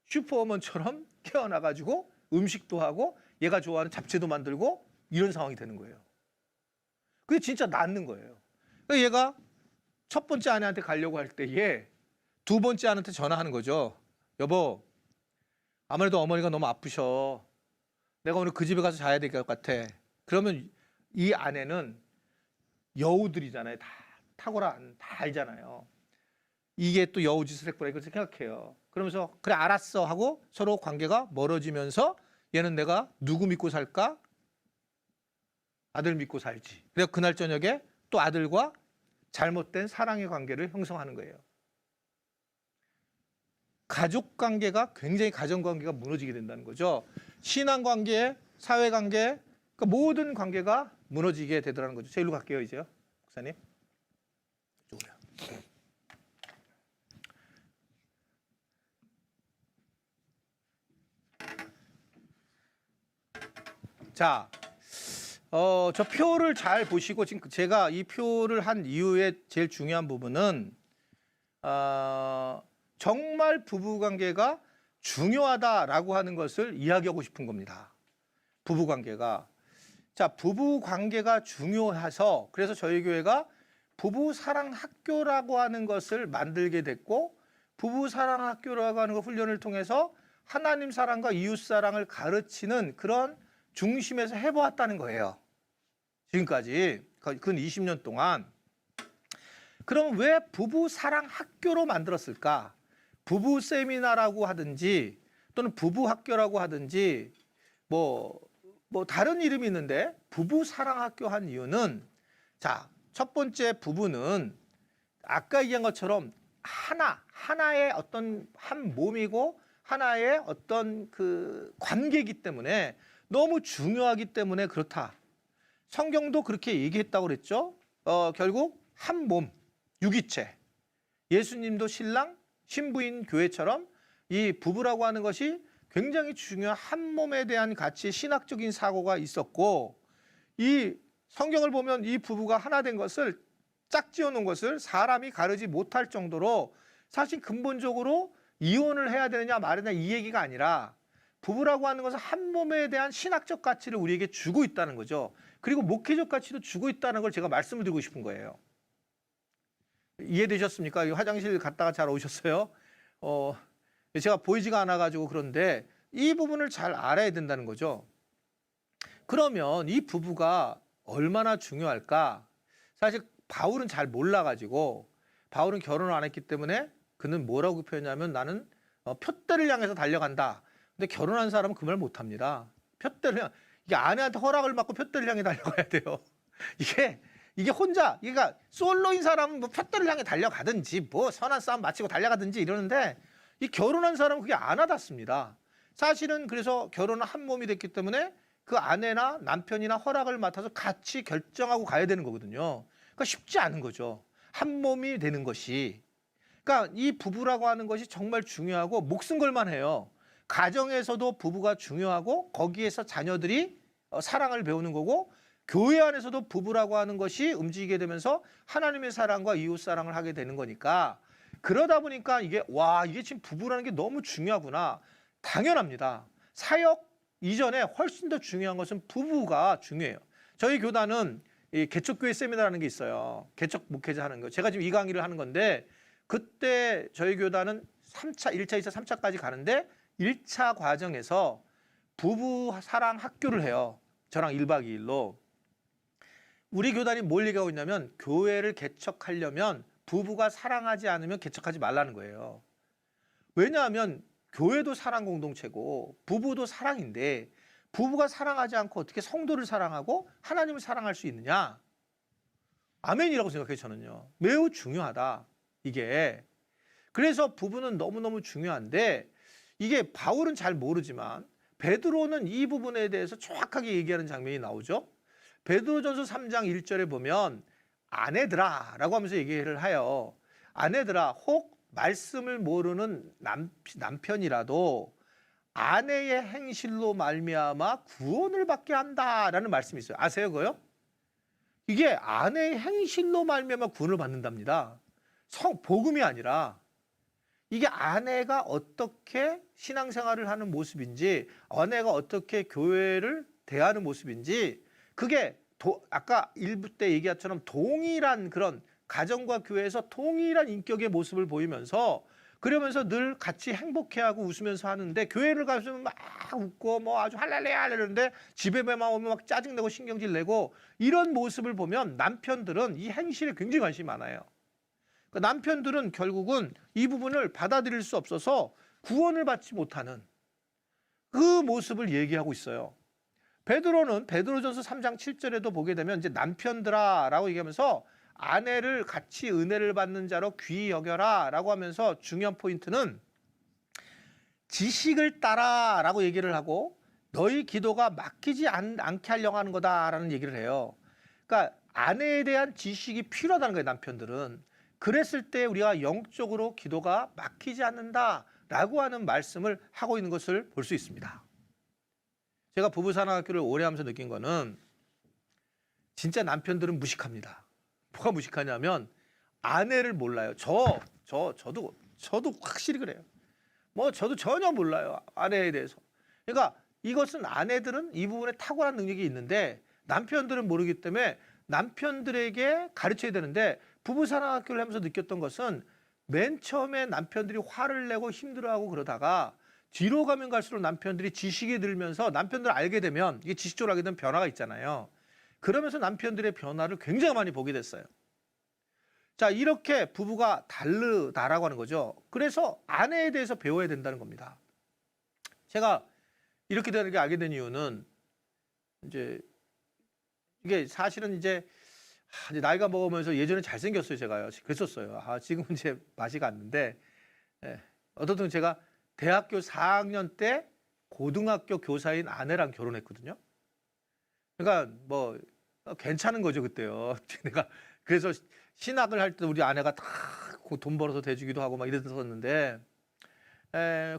S1: 슈퍼우먼처럼 깨어나가지고 음식도 하고 얘가 좋아하는 잡채도 만들고 이런 상황이 되는 거예요. 그게 진짜 낫는 거예요. 그러니까 얘가 첫 번째 아내한테 가려고 할 때에 두 번째 아내한테 전화하는 거죠. 여보, 아무래도 어머니가 너무 아프셔. 내가 오늘 그 집에 가서 자야 될 것 같아. 그러면 이 아내는 여우들이잖아요. 다 탁월한, 다 알잖아요. 이게 또 여우짓을 했구나 이걸 생각해요. 그러면서 그래 알았어 하고 서로 관계가 멀어지면서 얘는 내가 누구 믿고 살까? 아들 믿고 살지. 그래서 그날 저녁에 또 아들과 잘못된 사랑의 관계를 형성하는 거예요. 가족 관계가 굉장히 가정 관계가 무너지게 된다는 거죠. 신앙 관계, 사회 관계, 그러니까 모든 관계가 무너지게 되더라는 거죠. 제 일로 갈게요, 이제요. 목사님. 이쪽으로요. 자, 저 표를 잘 보시고 지금 제가 이 표를 한 이유의 제일 중요한 부분은 정말 부부관계가 중요하다라고 하는 것을 이야기하고 싶은 겁니다. 부부관계가. 자, 부부관계가 중요해서 그래서 저희 교회가 부부사랑학교라고 하는 것을 만들게 됐고 부부사랑학교라고 하는 거 훈련을 통해서 하나님 사랑과 이웃사랑을 가르치는 그런 중심에서 해보았다는 거예요. 지금까지 근 20년 동안. 그럼 왜 부부사랑학교로 만들었을까? 부부 세미나라고 하든지 또는 부부학교라고 하든지 뭐 다른 이름이 있는데 부부사랑학교 한 이유는 자, 첫 번째 부부는 아까 얘기한 것처럼 하나의 어떤 한 몸이고 하나의 어떤 그 관계이기 때문에 너무 중요하기 때문에 그렇다. 성경도 그렇게 얘기했다고 그랬죠. 결국 한 몸, 유기체. 예수님도 신랑, 신부인 교회처럼 이 부부라고 하는 것이 굉장히 중요한 한 몸에 대한 가치, 신학적인 사고가 있었고 이 성경을 보면 이 부부가 하나 된 것을 짝지어 놓은 것을 사람이 가르지 못할 정도로 사실 근본적으로 이혼을 해야 되느냐 말느냐 이 얘기가 아니라 부부라고 하는 것은 한 몸에 대한 신학적 가치를 우리에게 주고 있다는 거죠. 그리고 목회적 가치도 주고 있다는 걸 제가 말씀을 드리고 싶은 거예요. 이해되셨습니까? 화장실 갔다가 잘 오셨어요? 제가 보이지가 않아가지고 그런데 이 부분을 잘 알아야 된다는 거죠. 그러면 이 부부가 얼마나 중요할까? 사실 바울은 잘 몰라가지고 바울은 결혼을 안 했기 때문에 그는 뭐라고 표현하냐면 나는 푯대를 향해서 달려간다. 근데 결혼한 사람은 그 말 못합니다. 이게 아내한테 허락을 받고 푯대를 향해 달려가야 돼요. 이게 혼자, 그러니까 솔로인 사람은 뭐 푯대를 향해 달려가든지 뭐 선한 싸움 마치고 달려가든지 이러는데 이 결혼한 사람은 그게 안 와닿습니다. 사실은 그래서 결혼은 한 몸이 됐기 때문에 그 아내나 남편이나 허락을 맡아서 같이 결정하고 가야 되는 거거든요. 그러니까 쉽지 않은 거죠. 한 몸이 되는 것이. 그러니까 이 부부라고 하는 것이 정말 중요하고 목숨 걸만 해요. 가정에서도 부부가 중요하고 거기에서 자녀들이 사랑을 배우는 거고 교회 안에서도 부부라고 하는 것이 움직이게 되면서 하나님의 사랑과 이웃 사랑을 하게 되는 거니까 그러다 보니까 이게 지금 부부라는 게 너무 중요하구나. 당연합니다. 사역 이전에 훨씬 더 중요한 것은 부부가 중요해요. 저희 교단은 이 개척교회 세미나라는 게 있어요. 개척 목회자 하는 거. 제가 지금 이 강의를 하는 건데 그때 저희 교단은 3차, 1차, 2차, 3차까지 가는데 1차 과정에서 부부 사랑 학교를 해요. 저랑 1박 2일로. 우리 교단이 뭘 얘기하고 있냐면 교회를 개척하려면 부부가 사랑하지 않으면 개척하지 말라는 거예요. 왜냐하면 교회도 사랑 공동체고 부부도 사랑인데 부부가 사랑하지 않고 어떻게 성도를 사랑하고 하나님을 사랑할 수 있느냐? 아멘이라고 생각해요, 저는요. 매우 중요하다, 이게. 그래서 부부는 너무너무 중요한데 이게 바울은 잘 모르지만 베드로는 이 부분에 대해서 정확하게 얘기하는 장면이 나오죠. 베드로전서 3장 1절에 보면 아내들아 라고 하면서 얘기를 해요. 아내들아 혹 말씀을 모르는 남편이라도 아내의 행실로 말미암아 구원을 받게 한다라는 말씀이 있어요. 아세요, 그거요? 이게 아내의 행실로 말미암아 구원을 받는답니다. 복음이 아니라 이게 아내가 어떻게 신앙생활을 하는 모습인지 아내가 어떻게 교회를 대하는 모습인지 그게 아까 일부 때 얘기한 것처럼 동일한 그런 가정과 교회에서 동일한 인격의 모습을 보이면서 그러면서 늘 같이 행복해하고 웃으면서 하는데 교회를 가면 막 웃고 뭐 아주 할랄레야 이러는데 집에만 오면 막 짜증내고 신경질 내고 이런 모습을 보면 남편들은 이 행실에 굉장히 관심이 많아요. 그러니까 남편들은 결국은 이 부분을 받아들일 수 없어서 구원을 받지 못하는 그 모습을 얘기하고 있어요. 베드로는 베드로전서 3장 7절에도 보게 되면 이제 남편들아라고 얘기하면서 아내를 같이 은혜를 받는 자로 귀히 여겨라라고 하면서 중요한 포인트는 지식을 따라라고 얘기를 하고 너희 기도가 막히지 않게 하려고 하는 거다라는 얘기를 해요. 그러니까 아내에 대한 지식이 필요하다는 거예요, 남편들은. 그랬을 때 우리가 영적으로 기도가 막히지 않는다라고 하는 말씀을 하고 있는 것을 볼 수 있습니다. 제가 부부사랑학교를 오래 하면서 느낀 거는 진짜 남편들은 무식합니다. 뭐가 무식하냐면 아내를 몰라요. 저도 확실히 그래요. 뭐 저도 전혀 몰라요. 아내에 대해서. 그러니까 이것은 아내들은 이 부분에 탁월한 능력이 있는데 남편들은 모르기 때문에 남편들에게 가르쳐야 되는데 부부사랑학교를 하면서 느꼈던 것은 맨 처음에 남편들이 화를 내고 힘들어하고 그러다가 뒤로 가면 갈수록 남편들이 지식이 들면서 남편들 알게 되면 이게 지식적으로 하게 되면 변화가 있잖아요. 그러면서 남편들의 변화를 굉장히 많이 보게 됐어요. 자, 이렇게 부부가 다르다라고 하는 거죠. 그래서 아내에 대해서 배워야 된다는 겁니다. 제가 이렇게 되는 게 알게 된 이유는 이제 이게 사실은 이제 나이가 먹으면서 예전에 잘생겼어요, 제가요. 그랬었어요. 지금은 이제 맛이 갔는데, 어떻든 제가 대학교 4학년 때 고등학교 교사인 아내랑 결혼했거든요. 그러니까 뭐 괜찮은 거죠, 그때요. 내가 그래서 신학을 할 때 우리 아내가 다 돈 벌어서 대주기도 하고 막 이랬었는데,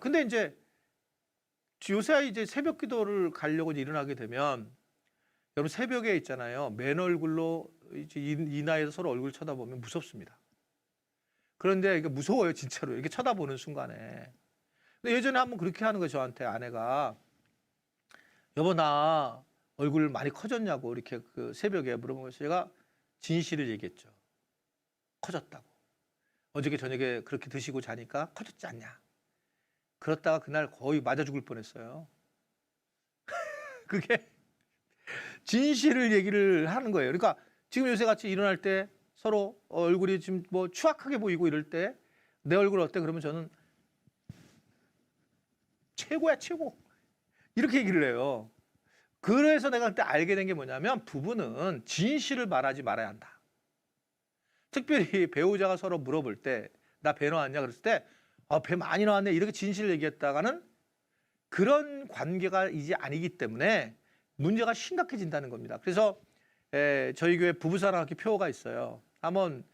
S1: 근데 이제 요새 이제 새벽 기도를 가려고 일어나게 되면 여러분 새벽에 있잖아요. 맨 얼굴로 이제 이 나이에서 서로 얼굴 쳐다보면 무섭습니다. 그런데 이게 무서워요, 진짜로. 이렇게 쳐다보는 순간에. 근데 예전에 한번 그렇게 하는 거예요, 저한테 아내가. 여보, 나 얼굴 많이 커졌냐고 이렇게 그 새벽에 물어보면서 제가 진실을 얘기했죠. 커졌다고. 어저께 저녁에 그렇게 드시고 자니까 커졌지 않냐. 그렇다가 그날 거의 맞아 죽을 뻔했어요. 그게 진실을 얘기를 하는 거예요. 그러니까 지금 요새 같이 일어날 때 서로 얼굴이 지금 뭐 추악하게 보이고 이럴 때 내 얼굴 어때? 그러면 저는 최고야, 최고. 이렇게 얘기를 해요. 그래서 내가 그때 알게 된 게 뭐냐면 부부는 진실을 말하지 말아야 한다. 특별히 배우자가 서로 물어볼 때 나 배 나왔냐 그랬을 때 배 많이 나왔네 이렇게 진실을 얘기했다가는 그런 관계가 이제 아니기 때문에 문제가 심각해진다는 겁니다. 그래서 저희 교회 부부사랑학교 표어가 있어요. 한번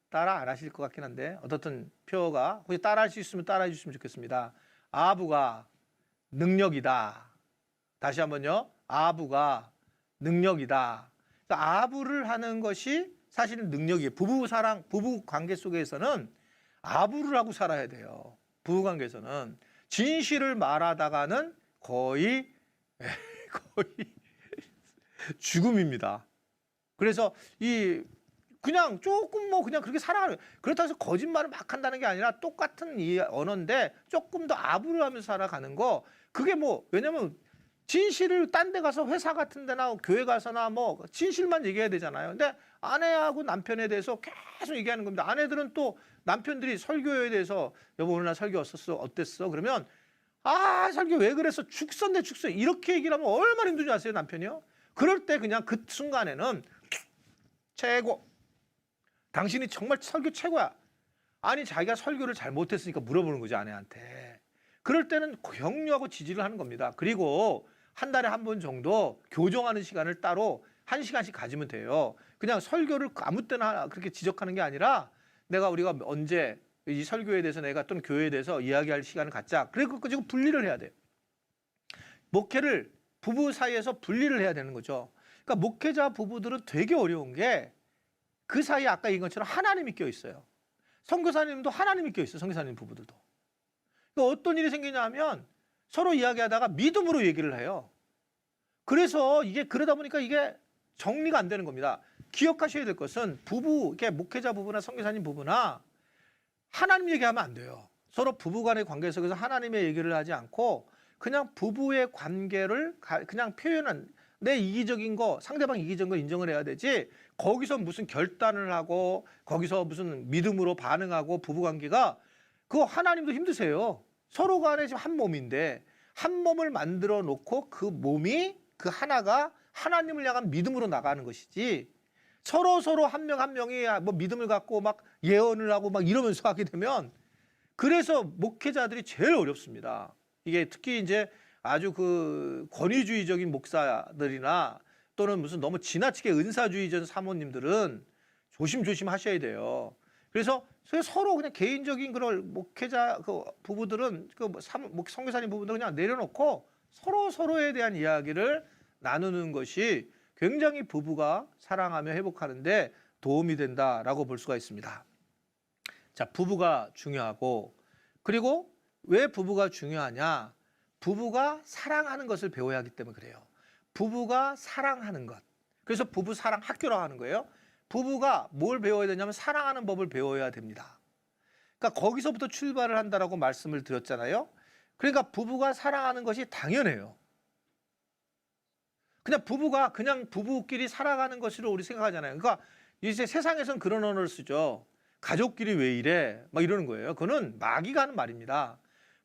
S1: 따라 안 하실 것 같긴 한데 어떻든 표어가 혹시 따라 할 수 있으면 따라 해주시면 좋겠습니다. 아부가 능력이다. 다시 한번요. 아부가 능력이다. 그러니까 아부를 하는 것이 사실은 능력이에요. 부부사랑, 부부관계 속에서는 아부를 하고 살아야 돼요. 부부관계에서는. 진실을 말하다가는 거의 죽음입니다. 그래서 그냥 조금 뭐 그냥 그렇게 살아가는 그렇다고 해서 거짓말을 막 한다는 게 아니라 똑같은 이 언어인데 조금 더 아부를 하면서 살아가는 거 그게 뭐 왜냐면 진실을 딴 데 가서 회사 같은 데나 교회 가서나 뭐 진실만 얘기해야 되잖아요. 근데 아내하고 남편에 대해서 계속 얘기하는 겁니다. 아내들은 또 남편들이 설교에 대해서 여보 오늘 나 설교 어땠어? 그러면 설교 왜 그랬어? 죽선데 죽서 이렇게 얘기를 하면 얼마나 힘든지 아세요, 남편이요? 그럴 때 그냥 그 순간에는 최고. 당신이 정말 설교 최고야. 아니 자기가 설교를 잘 못했으니까 물어보는 거지 아내한테. 그럴 때는 격려하고 지지를 하는 겁니다. 그리고 한 달에 한 번 정도 교정하는 시간을 따로 1시간씩 가지면 돼요. 그냥 설교를 아무 때나 그렇게 지적하는 게 아니라 우리가 언제 이 설교에 대해서 내가 또는 교회에 대해서 이야기할 시간을 갖자. 그리고 지금 분리를 해야 돼요. 목회를 부부 사이에서 분리를 해야 되는 거죠. 그러니까 목회자 부부들은 되게 어려운 게 그 사이에 아까 얘기한 것처럼 하나님이 껴 있어요. 선교사님도 하나님이 껴 있어요. 선교사님 부부들도. 그러니까 어떤 일이 생기냐 하면 서로 이야기하다가 믿음으로 얘기를 해요. 그래서 이게 그러다 보니까 이게 정리가 안 되는 겁니다. 기억하셔야 될 것은 이렇게 목회자 부부나 선교사님 부부나 하나님 얘기하면 안 돼요. 서로 부부간의 관계 속에서 하나님의 얘기를 하지 않고 그냥 부부의 관계를 그냥 표현한 내 이기적인 거 상대방 이기적인 거 인정을 해야 되지 거기서 무슨 결단을 하고 거기서 무슨 믿음으로 반응하고 부부관계가 그거 하나님도 힘드세요. 서로 간에 지금 한 몸인데 한 몸을 만들어 놓고 그 몸이 그 하나가 하나님을 향한 믿음으로 나가는 것이지 서로 한 명 한 명이 뭐 믿음을 갖고 막 예언을 하고 막 이러면서 하게 되면 그래서 목회자들이 제일 어렵습니다. 이게 특히 이제 아주 그 권위주의적인 목사들이나 또는 무슨 너무 지나치게 은사주의적 사모님들은 조심조심 하셔야 돼요. 그래서 서로 그냥 개인적인 그런 목회자 부부들은 선교사님 부부들은 그냥 내려놓고 서로에 대한 이야기를 나누는 것이 굉장히 부부가 사랑하며 회복하는데 도움이 된다라고 볼 수가 있습니다. 자, 부부가 중요하고, 그리고 왜 부부가 중요하냐? 부부가 사랑하는 것을 배워야 하기 때문에 그래요. 부부가 사랑하는 것. 그래서 부부 사랑 학교라고 하는 거예요. 부부가 뭘 배워야 되냐면 사랑하는 법을 배워야 됩니다. 그러니까 거기서부터 출발을 한다라고 말씀을 드렸잖아요. 그러니까 부부가 사랑하는 것이 당연해요. 그냥 부부가 그냥 부부끼리 살아가는 것으로 우리 생각하잖아요. 그러니까 이제 세상에선 그런 언어를 쓰죠. 가족끼리 왜 이래? 막 이러는 거예요. 그거는 마귀가 하는 말입니다.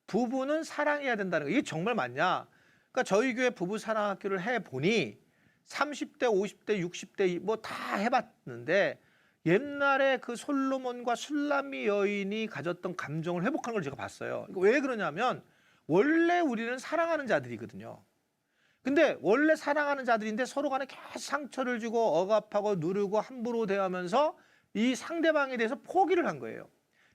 S1: 부부는 사랑해야 된다는 거. 이게 정말 맞냐? 그러니까 저희 교회 부부 사랑학교를 해보니 30대, 50대, 60대 뭐 다 해봤는데 옛날에 그 솔로몬과 술람미 여인이 가졌던 감정을 회복하는 걸 제가 봤어요. 왜 그러냐면 원래 우리는 사랑하는 자들이거든요. 근데 원래 사랑하는 자들인데 서로 간에 계속 상처를 주고 억압하고 누르고 함부로 대하면서 이 상대방에 대해서 포기를 한 거예요.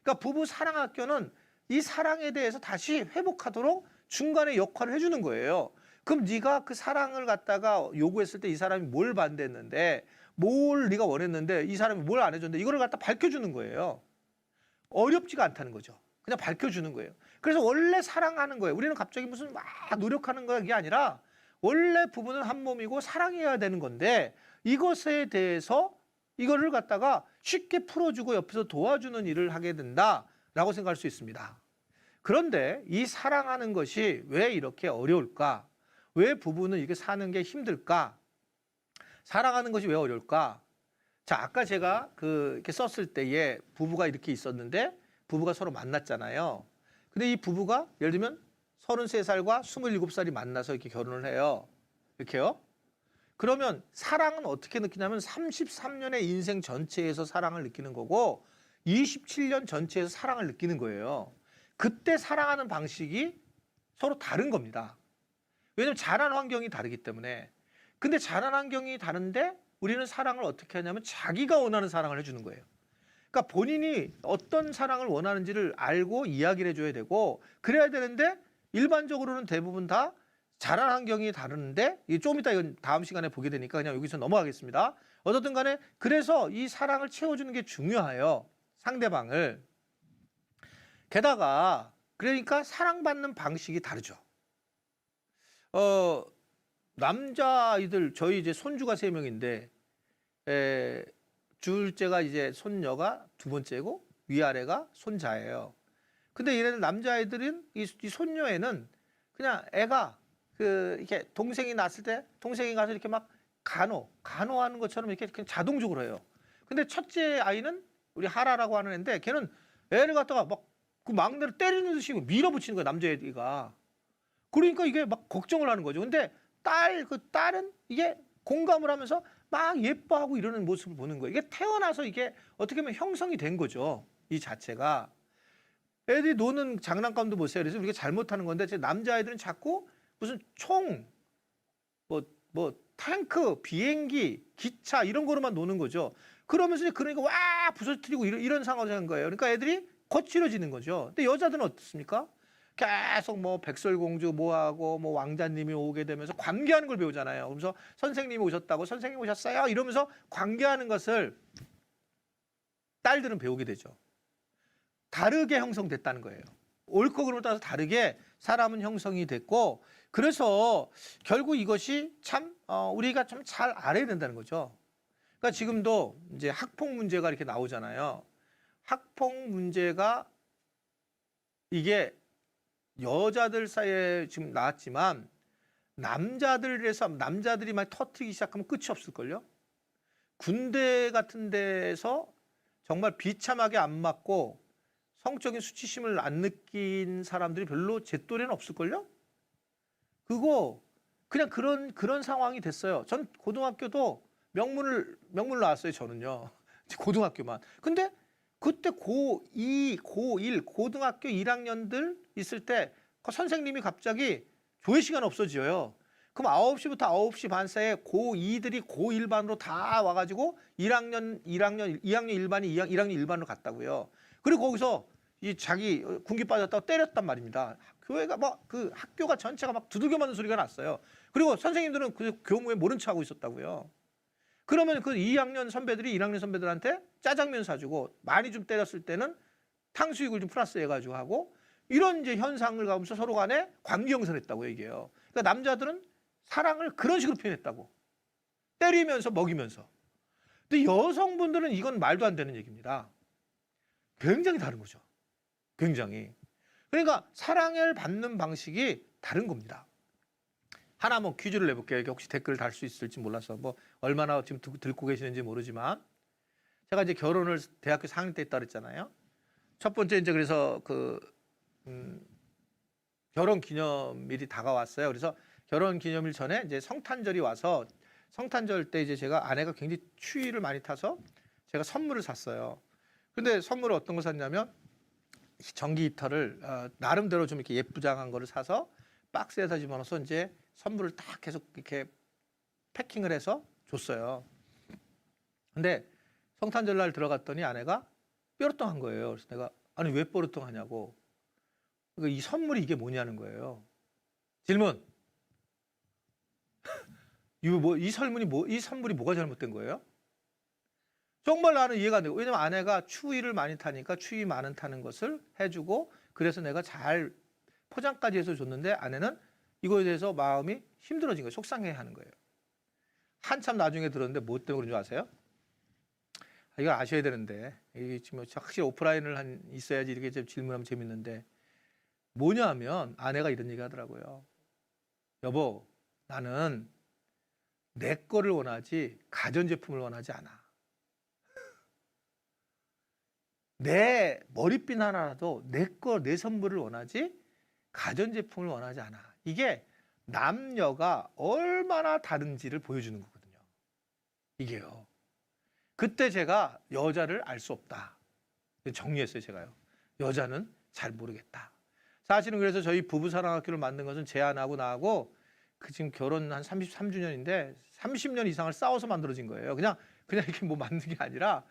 S1: 그러니까 부부 사랑학교는 이 사랑에 대해서 다시 회복하도록 중간에 역할을 해주는 거예요. 그럼 네가 그 사랑을 갖다가 요구했을 때 이 사람이 뭘 반대했는데 뭘 네가 원했는데 이 사람이 뭘 안 해줬는데 이거를 갖다 밝혀주는 거예요. 어렵지가 않다는 거죠. 그냥 밝혀주는 거예요. 그래서 원래 사랑하는 거예요. 우리는 갑자기 무슨 막 노력하는 게 아니라 원래 부부는 한 몸이고 사랑해야 되는 건데 이것에 대해서 이거를 갖다가 쉽게 풀어주고 옆에서 도와주는 일을 하게 된다라고 생각할 수 있습니다. 그런데 이 사랑하는 것이 왜 이렇게 어려울까? 왜 부부는 이렇게 사는 게 힘들까? 사랑하는 것이 왜 어려울까? 자, 아까 제가 이렇게 썼을 때에 부부가 이렇게 있었는데 부부가 서로 만났잖아요. 근데 이 부부가 예를 들면 33살과 27살이 만나서 이렇게 결혼을 해요. 이렇게요. 그러면 사랑은 어떻게 느끼냐면 33년의 인생 전체에서 사랑을 느끼는 거고 27년 전체에서 사랑을 느끼는 거예요. 그때 사랑하는 방식이 서로 다른 겁니다. 왜냐하면 자란 환경이 다르기 때문에. 근데 자란 환경이 다른데 우리는 사랑을 어떻게 하냐면 자기가 원하는 사랑을 해주는 거예요. 그러니까 본인이 어떤 사랑을 원하는지를 알고 이야기를 해줘야 되고 그래야 되는데 일반적으로는 대부분 다 자란 환경이 다른데 좀 이따 이건 다음 시간에 보게 되니까 그냥 여기서 넘어가겠습니다. 어쨌든 간에 그래서 이 사랑을 채워주는 게 중요해요. 상대방을. 게다가 그러니까 사랑받는 방식이 다르죠. 남자아이들 저희 이제 손주가 3명인데 둘째가 이제 손녀가 2번째고 위아래가 손자예요. 근데 얘네들 남자아이들은 이 손녀애는 그냥 애가 이렇게 동생이 낳았을 때 동생이 가서 이렇게 막 간호하는 것처럼 이렇게 그냥 자동적으로 해요. 근데 첫째 아이는 우리 하라라고 하는 애인데 걔는 애를 갖다가 막 그 막내를 때리는 듯이 밀어붙이는 거야, 남자애가. 그러니까 이게 막 걱정을 하는 거죠. 근데 딸은 이게 공감을 하면서 막 예뻐하고 이러는 모습을 보는 거예요. 이게 태어나서 이게 어떻게 보면 형성이 된 거죠. 이 자체가. 애들이 노는 장난감도 보세요. 그래서 우리가 잘못하는 건데 남자아이들은 자꾸 무슨 총, 탱크, 비행기, 기차 이런 거로만 노는 거죠. 그러면서 그러니까 와 부서뜨리고 이런 상황을 하는 거예요. 그러니까 애들이 거칠어지는 거죠. 근데 여자들은 어떻습니까? 계속 뭐 백설공주 뭐하고 뭐 왕자님이 오게 되면서 관계하는 걸 배우잖아요. 그러면서 선생님이 오셨다고 선생님 오셨어요 이러면서 관계하는 것을 딸들은 배우게 되죠. 다르게 형성됐다는 거예요. 옳고 그름을 따라서 다르게 사람은 형성이 됐고 그래서 결국 이것이 참 우리가 좀 잘 알아야 된다는 거죠. 그러니까 지금도 이제 학폭 문제가 이렇게 나오잖아요. 학폭 문제가 이게 여자들 사이에 지금 나왔지만 남자들이 막 터뜨리기 시작하면 끝이 없을걸요. 군대 같은 데서 정말 비참하게 안 맞고 성적인 수치심을 안 느낀 사람들이 별로 제 또래는 없을걸요. 그거 그냥 그런 상황이 됐어요. 전 고등학교도 명문을 나왔어요. 저는요. 고등학교만. 근데 그때 고2, 고1, 고등학교 1학년들 있을 때 그 선생님이 갑자기 조회 시간 없어져요. 그럼 9시부터 9시 반 사이에 고2들이 고1반으로 다 와가지고 2학년 일반이 1학년 일반으로 갔다고요. 그리고 거기서 이 자기 군기 빠졌다고 때렸단 말입니다. 교회가 막 그 학교가 전체가 막 두들겨 맞는 소리가 났어요. 그리고 선생님들은 그 교무에 모른 척하고 있었다고요. 그러면 그 2학년 선배들이 1학년 선배들한테 짜장면 사주고 많이 좀 때렸을 때는 탕수육을 좀 플러스 해가지고 하고 이런 이제 현상을 가면서 서로 간에 관계 형성했다고요, 이게요. 그러니까 남자들은 사랑을 그런 식으로 표현했다고. 때리면서 먹이면서. 근데 여성분들은 이건 말도 안 되는 얘기입니다. 굉장히 다른 거죠. 굉장히. 그러니까 사랑을 받는 방식이 다른 겁니다. 하나 뭐 퀴즈를 내볼게요. 이게 혹시 댓글을 달 수 있을지 몰라서 뭐 얼마나 지금 듣고 계시는지 모르지만 제가 이제 결혼을 대학교 4학년 때 했다 그랬잖아요. 첫 번째 이제 그래서 결혼 기념일이 다가왔어요. 그래서 결혼 기념일 전에 이제 성탄절이 와서 성탄절 때 이제 제가 아내가 굉장히 추위를 많이 타서 제가 선물을 샀어요. 근데 선물을 어떤 걸 샀냐면 전기 히터를 나름대로 좀 이렇게 예쁘장한 거를 사서 박스에다 집어넣어서 이제 선물을 딱 계속 이렇게 패킹을 해서 줬어요. 근데 성탄절 날 들어갔더니 아내가 뾰루통한 거예요. 그래서 내가 아니 왜 뾰루통하냐고. 그러니까 이 선물이 이게 뭐냐는 거예요. 질문. 이 선물이 뭐가 잘못된 거예요? 정말 나는 이해가 안 되고. 왜냐면 아내가 추위를 많이 타니까 추위 많은 타는 것을 해주고 그래서 내가 잘 포장까지 해서 줬는데 아내는 이거에 대해서 마음이 힘들어진 거예요. 속상해하는 거예요. 한참 나중에 들었는데 뭐 때문에 그런 줄 아세요? 이걸 아셔야 되는데 이게 지금 확실히 오프라인을 있어야지 이렇게 좀 질문하면 재밌는데 뭐냐 하면 아내가 이런 얘기 하더라고요. 여보, 나는 내 거를 원하지 가전제품을 원하지 않아. 내 머리핀 하나라도 내 선물을 원하지 가전제품을 원하지 않아. 이게 남녀가 얼마나 다른지를 보여주는 거거든요. 이게요. 그때 제가 여자를 알 수 없다. 정리했어요, 제가요. 여자는 잘 모르겠다. 사실은 그래서 저희 부부사랑학교를 만든 것은 제 아내하고 나하고 지금 결혼 한 33주년인데 30년 이상을 싸워서 만들어진 거예요. 그냥 이렇게 뭐 만든 게 아니라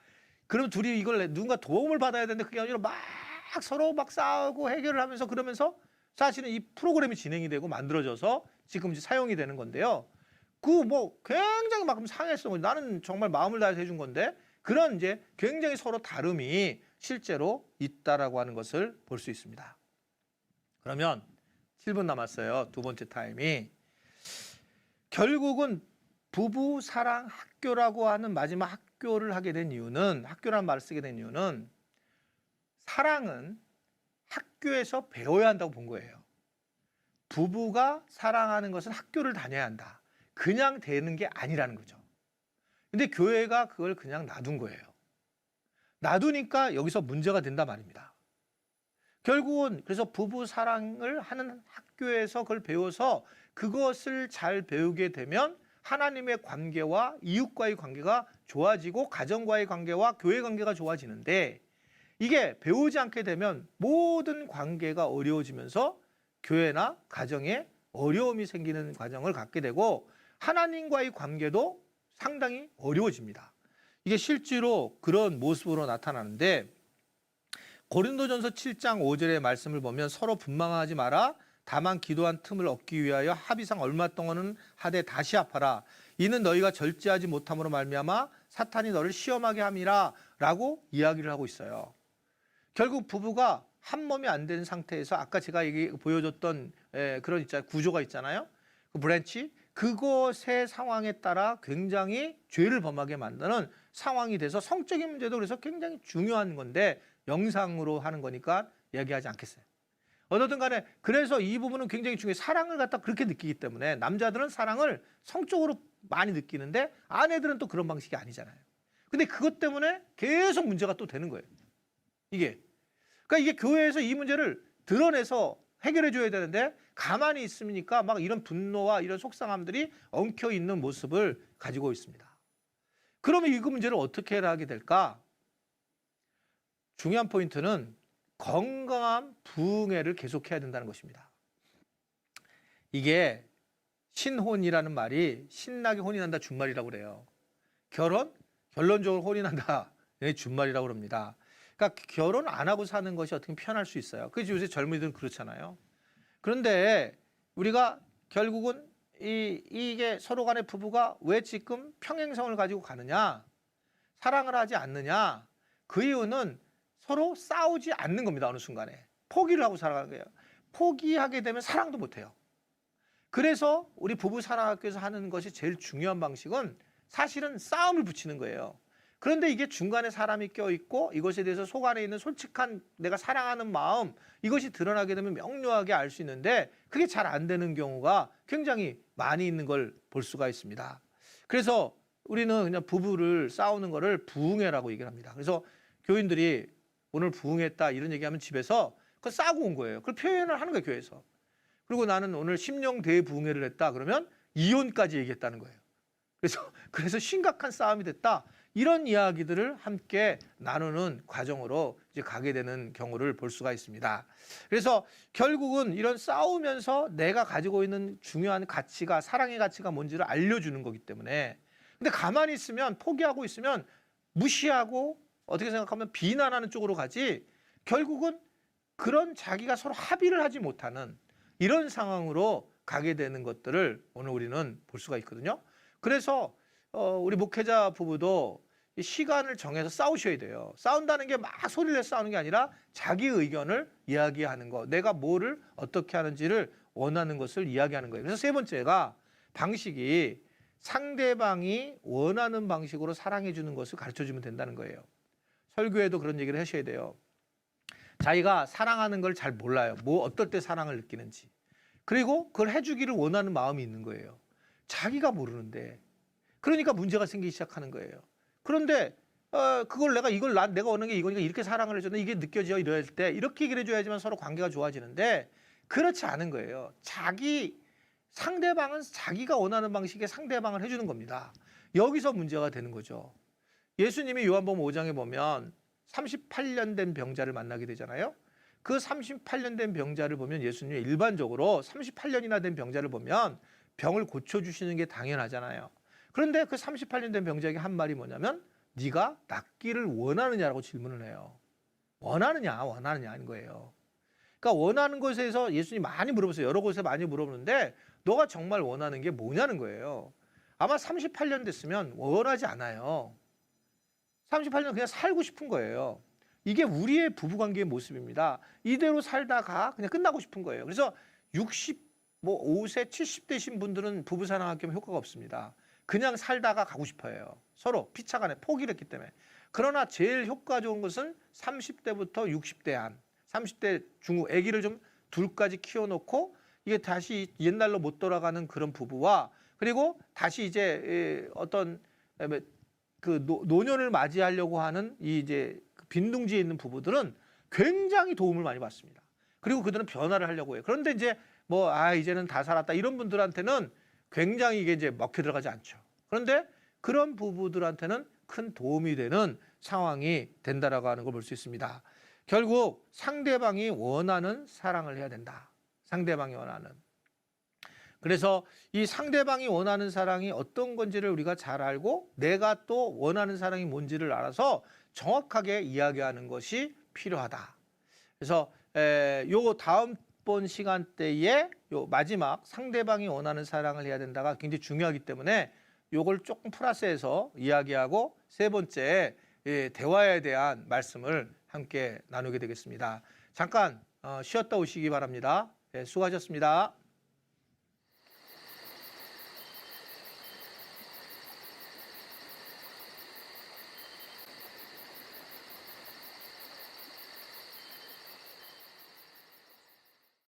S1: 그럼 둘이 이걸 누군가 도움을 받아야 되는데 그게 아니라 막 서로 막 싸우고 해결을 하면서 그러면서 사실은 이 프로그램이 진행이 되고 만들어져서 지금 이제 사용이 되는 건데요. 그 뭐 굉장히 막 상했어. 나는 정말 마음을 다해서 해준 건데 그런 이제 굉장히 서로 다름이 실제로 있다라고 하는 것을 볼 수 있습니다. 그러면 7분 남았어요. 두 번째 타임이. 결국은 부부 사랑 학교라고 하는 마지막 학교를 하게 된 이유는 학교라는 말을 쓰게 된 이유는 사랑은 학교에서 배워야 한다고 본 거예요. 부부가 사랑하는 것은 학교를 다녀야 한다. 그냥 되는 게 아니라는 거죠. 근데 교회가 그걸 그냥 놔둔 거예요. 놔두니까 여기서 문제가 된단 말입니다. 결국은 그래서 부부 사랑을 하는 학교에서 그걸 배워서 그것을 잘 배우게 되면 하나님의 관계와 이웃과의 관계가 좋아지고 가정과의 관계와 교회 관계가 좋아지는데 이게 배우지 않게 되면 모든 관계가 어려워지면서 교회나 가정에 어려움이 생기는 과정을 갖게 되고 하나님과의 관계도 상당히 어려워집니다. 이게 실제로 그런 모습으로 나타나는데 고린도전서 7장 5절의 말씀을 보면 서로 분망하지 마라. 다만 기도한 틈을 얻기 위하여 합의상 얼마 동안은 하되 다시 합하라. 이는 너희가 절제하지 못함으로 말미암아 사탄이 너를 시험하게 함이라 라고 이야기를 하고 있어요. 결국 부부가 한 몸이 안 되는 상태에서 아까 제가 보여줬던 그런 구조가 있잖아요. 그 브랜치 그것의 상황에 따라 굉장히 죄를 범하게 만드는 상황이 돼서 성적인 문제도 그래서 굉장히 중요한 건데 영상으로 하는 거니까 얘기하지 않겠어요. 어떻든 간에 그래서 이 부분은 굉장히 중요해요. 사랑을 갖다 그렇게 느끼기 때문에 남자들은 사랑을 성적으로 많이 느끼는데 아내들은 또 그런 방식이 아니잖아요. 근데 그것 때문에 계속 문제가 또 되는 거예요. 이게. 그러니까 이게 교회에서 이 문제를 드러내서 해결해 줘야 되는데 가만히 있으니까 막 이런 분노와 이런 속상함들이 엉켜 있는 모습을 가지고 있습니다. 그러면 이 문제를 어떻게 해결하게 될까? 중요한 포인트는 건강한 부흥회를 계속해야 된다는 것입니다. 이게 신혼이라는 말이 신나게 혼이 난다 준말이라고 그래요. 결론적으로 혼이 난다 준말이라고 그럽니다. 그러니까 결혼 안 하고 사는 것이 어떻게 편할 수 있어요. 그래서 요새 젊은이들은 그렇잖아요. 그런데 우리가 결국은 이게 서로 간의 부부가 왜 지금 평행성을 가지고 가느냐, 사랑을 하지 않느냐, 그 이유는 서로 싸우지 않는 겁니다. 어느 순간에 포기를 하고 살아가는 거예요. 포기하게 되면 사랑도 못해요. 그래서 우리 부부 사랑학교에서 하는 것이 제일 중요한 방식은 사실은 싸움을 붙이는 거예요. 그런데 이게 중간에 사람이 껴있고 이것에 대해서 속 안에 있는 솔직한 내가 사랑하는 마음, 이것이 드러나게 되면 명료하게 알 수 있는데 그게 잘 안 되는 경우가 굉장히 많이 있는 걸 볼 수가 있습니다. 그래서 우리는 그냥 부부를 싸우는 거를 부흥회라고 얘기를 합니다. 그래서 교인들이 오늘 부흥했다 이런 얘기하면 집에서 그거 싸고 온 거예요. 그걸 표현을 하는 거예요, 교회에서. 그리고 나는 오늘 심령 대부흥회를 했다 그러면 이혼까지 얘기했다는 거예요. 그래서 심각한 싸움이 됐다. 이런 이야기들을 함께 나누는 과정으로 이제 가게 되는 경우를 볼 수가 있습니다. 그래서 결국은 이런 싸우면서 내가 가지고 있는 중요한 가치가, 사랑의 가치가 뭔지를 알려주는 거기 때문에. 근데 가만히 있으면, 포기하고 있으면 무시하고 어떻게 생각하면 비난하는 쪽으로 가지, 결국은 그런 자기가 서로 합의를 하지 못하는 이런 상황으로 가게 되는 것들을 오늘 우리는 볼 수가 있거든요. 그래서 우리 목회자 부부도 시간을 정해서 싸우셔야 돼요. 싸운다는 게 막 소리를 내서 싸우는 게 아니라 자기 의견을 이야기하는 거, 내가 뭐를 어떻게 하는지를 원하는 것을 이야기하는 거예요. 그래서 세 번째가 방식이 상대방이 원하는 방식으로 사랑해 주는 것을 가르쳐 주면 된다는 거예요. 설교에도 그런 얘기를 하셔야 돼요. 자기가 사랑하는 걸 잘 몰라요. 뭐 어떨 때 사랑을 느끼는지. 그리고 그걸 해주기를 원하는 마음이 있는 거예요. 자기가 모르는데. 그러니까 문제가 생기기 시작하는 거예요. 그런데 그걸 내가 원하는 게 이거니까 이렇게 사랑을 해줬는데 이게 느껴져 이럴 때 이렇게 얘기를 해줘야지만 서로 관계가 좋아지는데 그렇지 않은 거예요. 상대방은 자기가 원하는 방식의 상대방을 해주는 겁니다. 여기서 문제가 되는 거죠. 예수님이 요한복음 5장에 보면 38년 된 병자를 만나게 되잖아요. 그 38년 된 병자를 보면 예수님이 일반적으로 38년이나 된 병자를 보면 병을 고쳐주시는 게 당연하잖아요. 그런데 그 38년 된 병자에게 한 말이 뭐냐면 네가 낫기를 원하느냐라고 질문을 해요. 원하느냐 하는 거예요. 그러니까 원하는 것에 대해서 예수님이 많이 물어보세요. 여러 곳에 많이 물어보는데 너가 정말 원하는 게 뭐냐는 거예요. 아마 38년 됐으면 원하지 않아요. 38년 그냥 살고 싶은 거예요. 이게 우리의 부부관계의 모습입니다. 이대로 살다가 그냥 끝나고 싶은 거예요. 그래서 65세, 70대신 분들은 부부사랑학교 효과가 없습니다. 그냥 살다가 가고 싶어요. 서로 피차간에 포기를 했기 때문에. 그러나 제일 효과 좋은 것은 30대부터 60대 안, 30대 중후 아기를 좀 둘까지 키워놓고 이게 다시 옛날로 못 돌아가는 그런 부부와 그리고 다시 이제 어떤 그 노년을 맞이하려고 하는 이제 빈둥지에 있는 부부들은 굉장히 도움을 많이 받습니다. 그리고 그들은 변화를 하려고 해요. 그런데 이제 이제는 다 살았다 이런 분들한테는 굉장히 이게 이제 먹혀 들어가지 않죠. 그런데 그런 부부들한테는 큰 도움이 되는 상황이 된다라고 하는 걸 볼 수 있습니다. 결국 상대방이 원하는 사랑을 해야 된다. 상대방이 원하는. 그래서 이 상대방이 원하는 사랑이 어떤 건지를 우리가 잘 알고 내가 또 원하는 사랑이 뭔지를 알아서 정확하게 이야기하는 것이 필요하다. 그래서 요 다음번 시간대에 요 마지막 상대방이 원하는 사랑을 해야 된다가 굉장히 중요하기 때문에 요걸 조금 플러스해서 이야기하고 세 번째 대화에 대한 말씀을 함께 나누게 되겠습니다. 잠깐 쉬었다 오시기 바랍니다. 수고하셨습니다.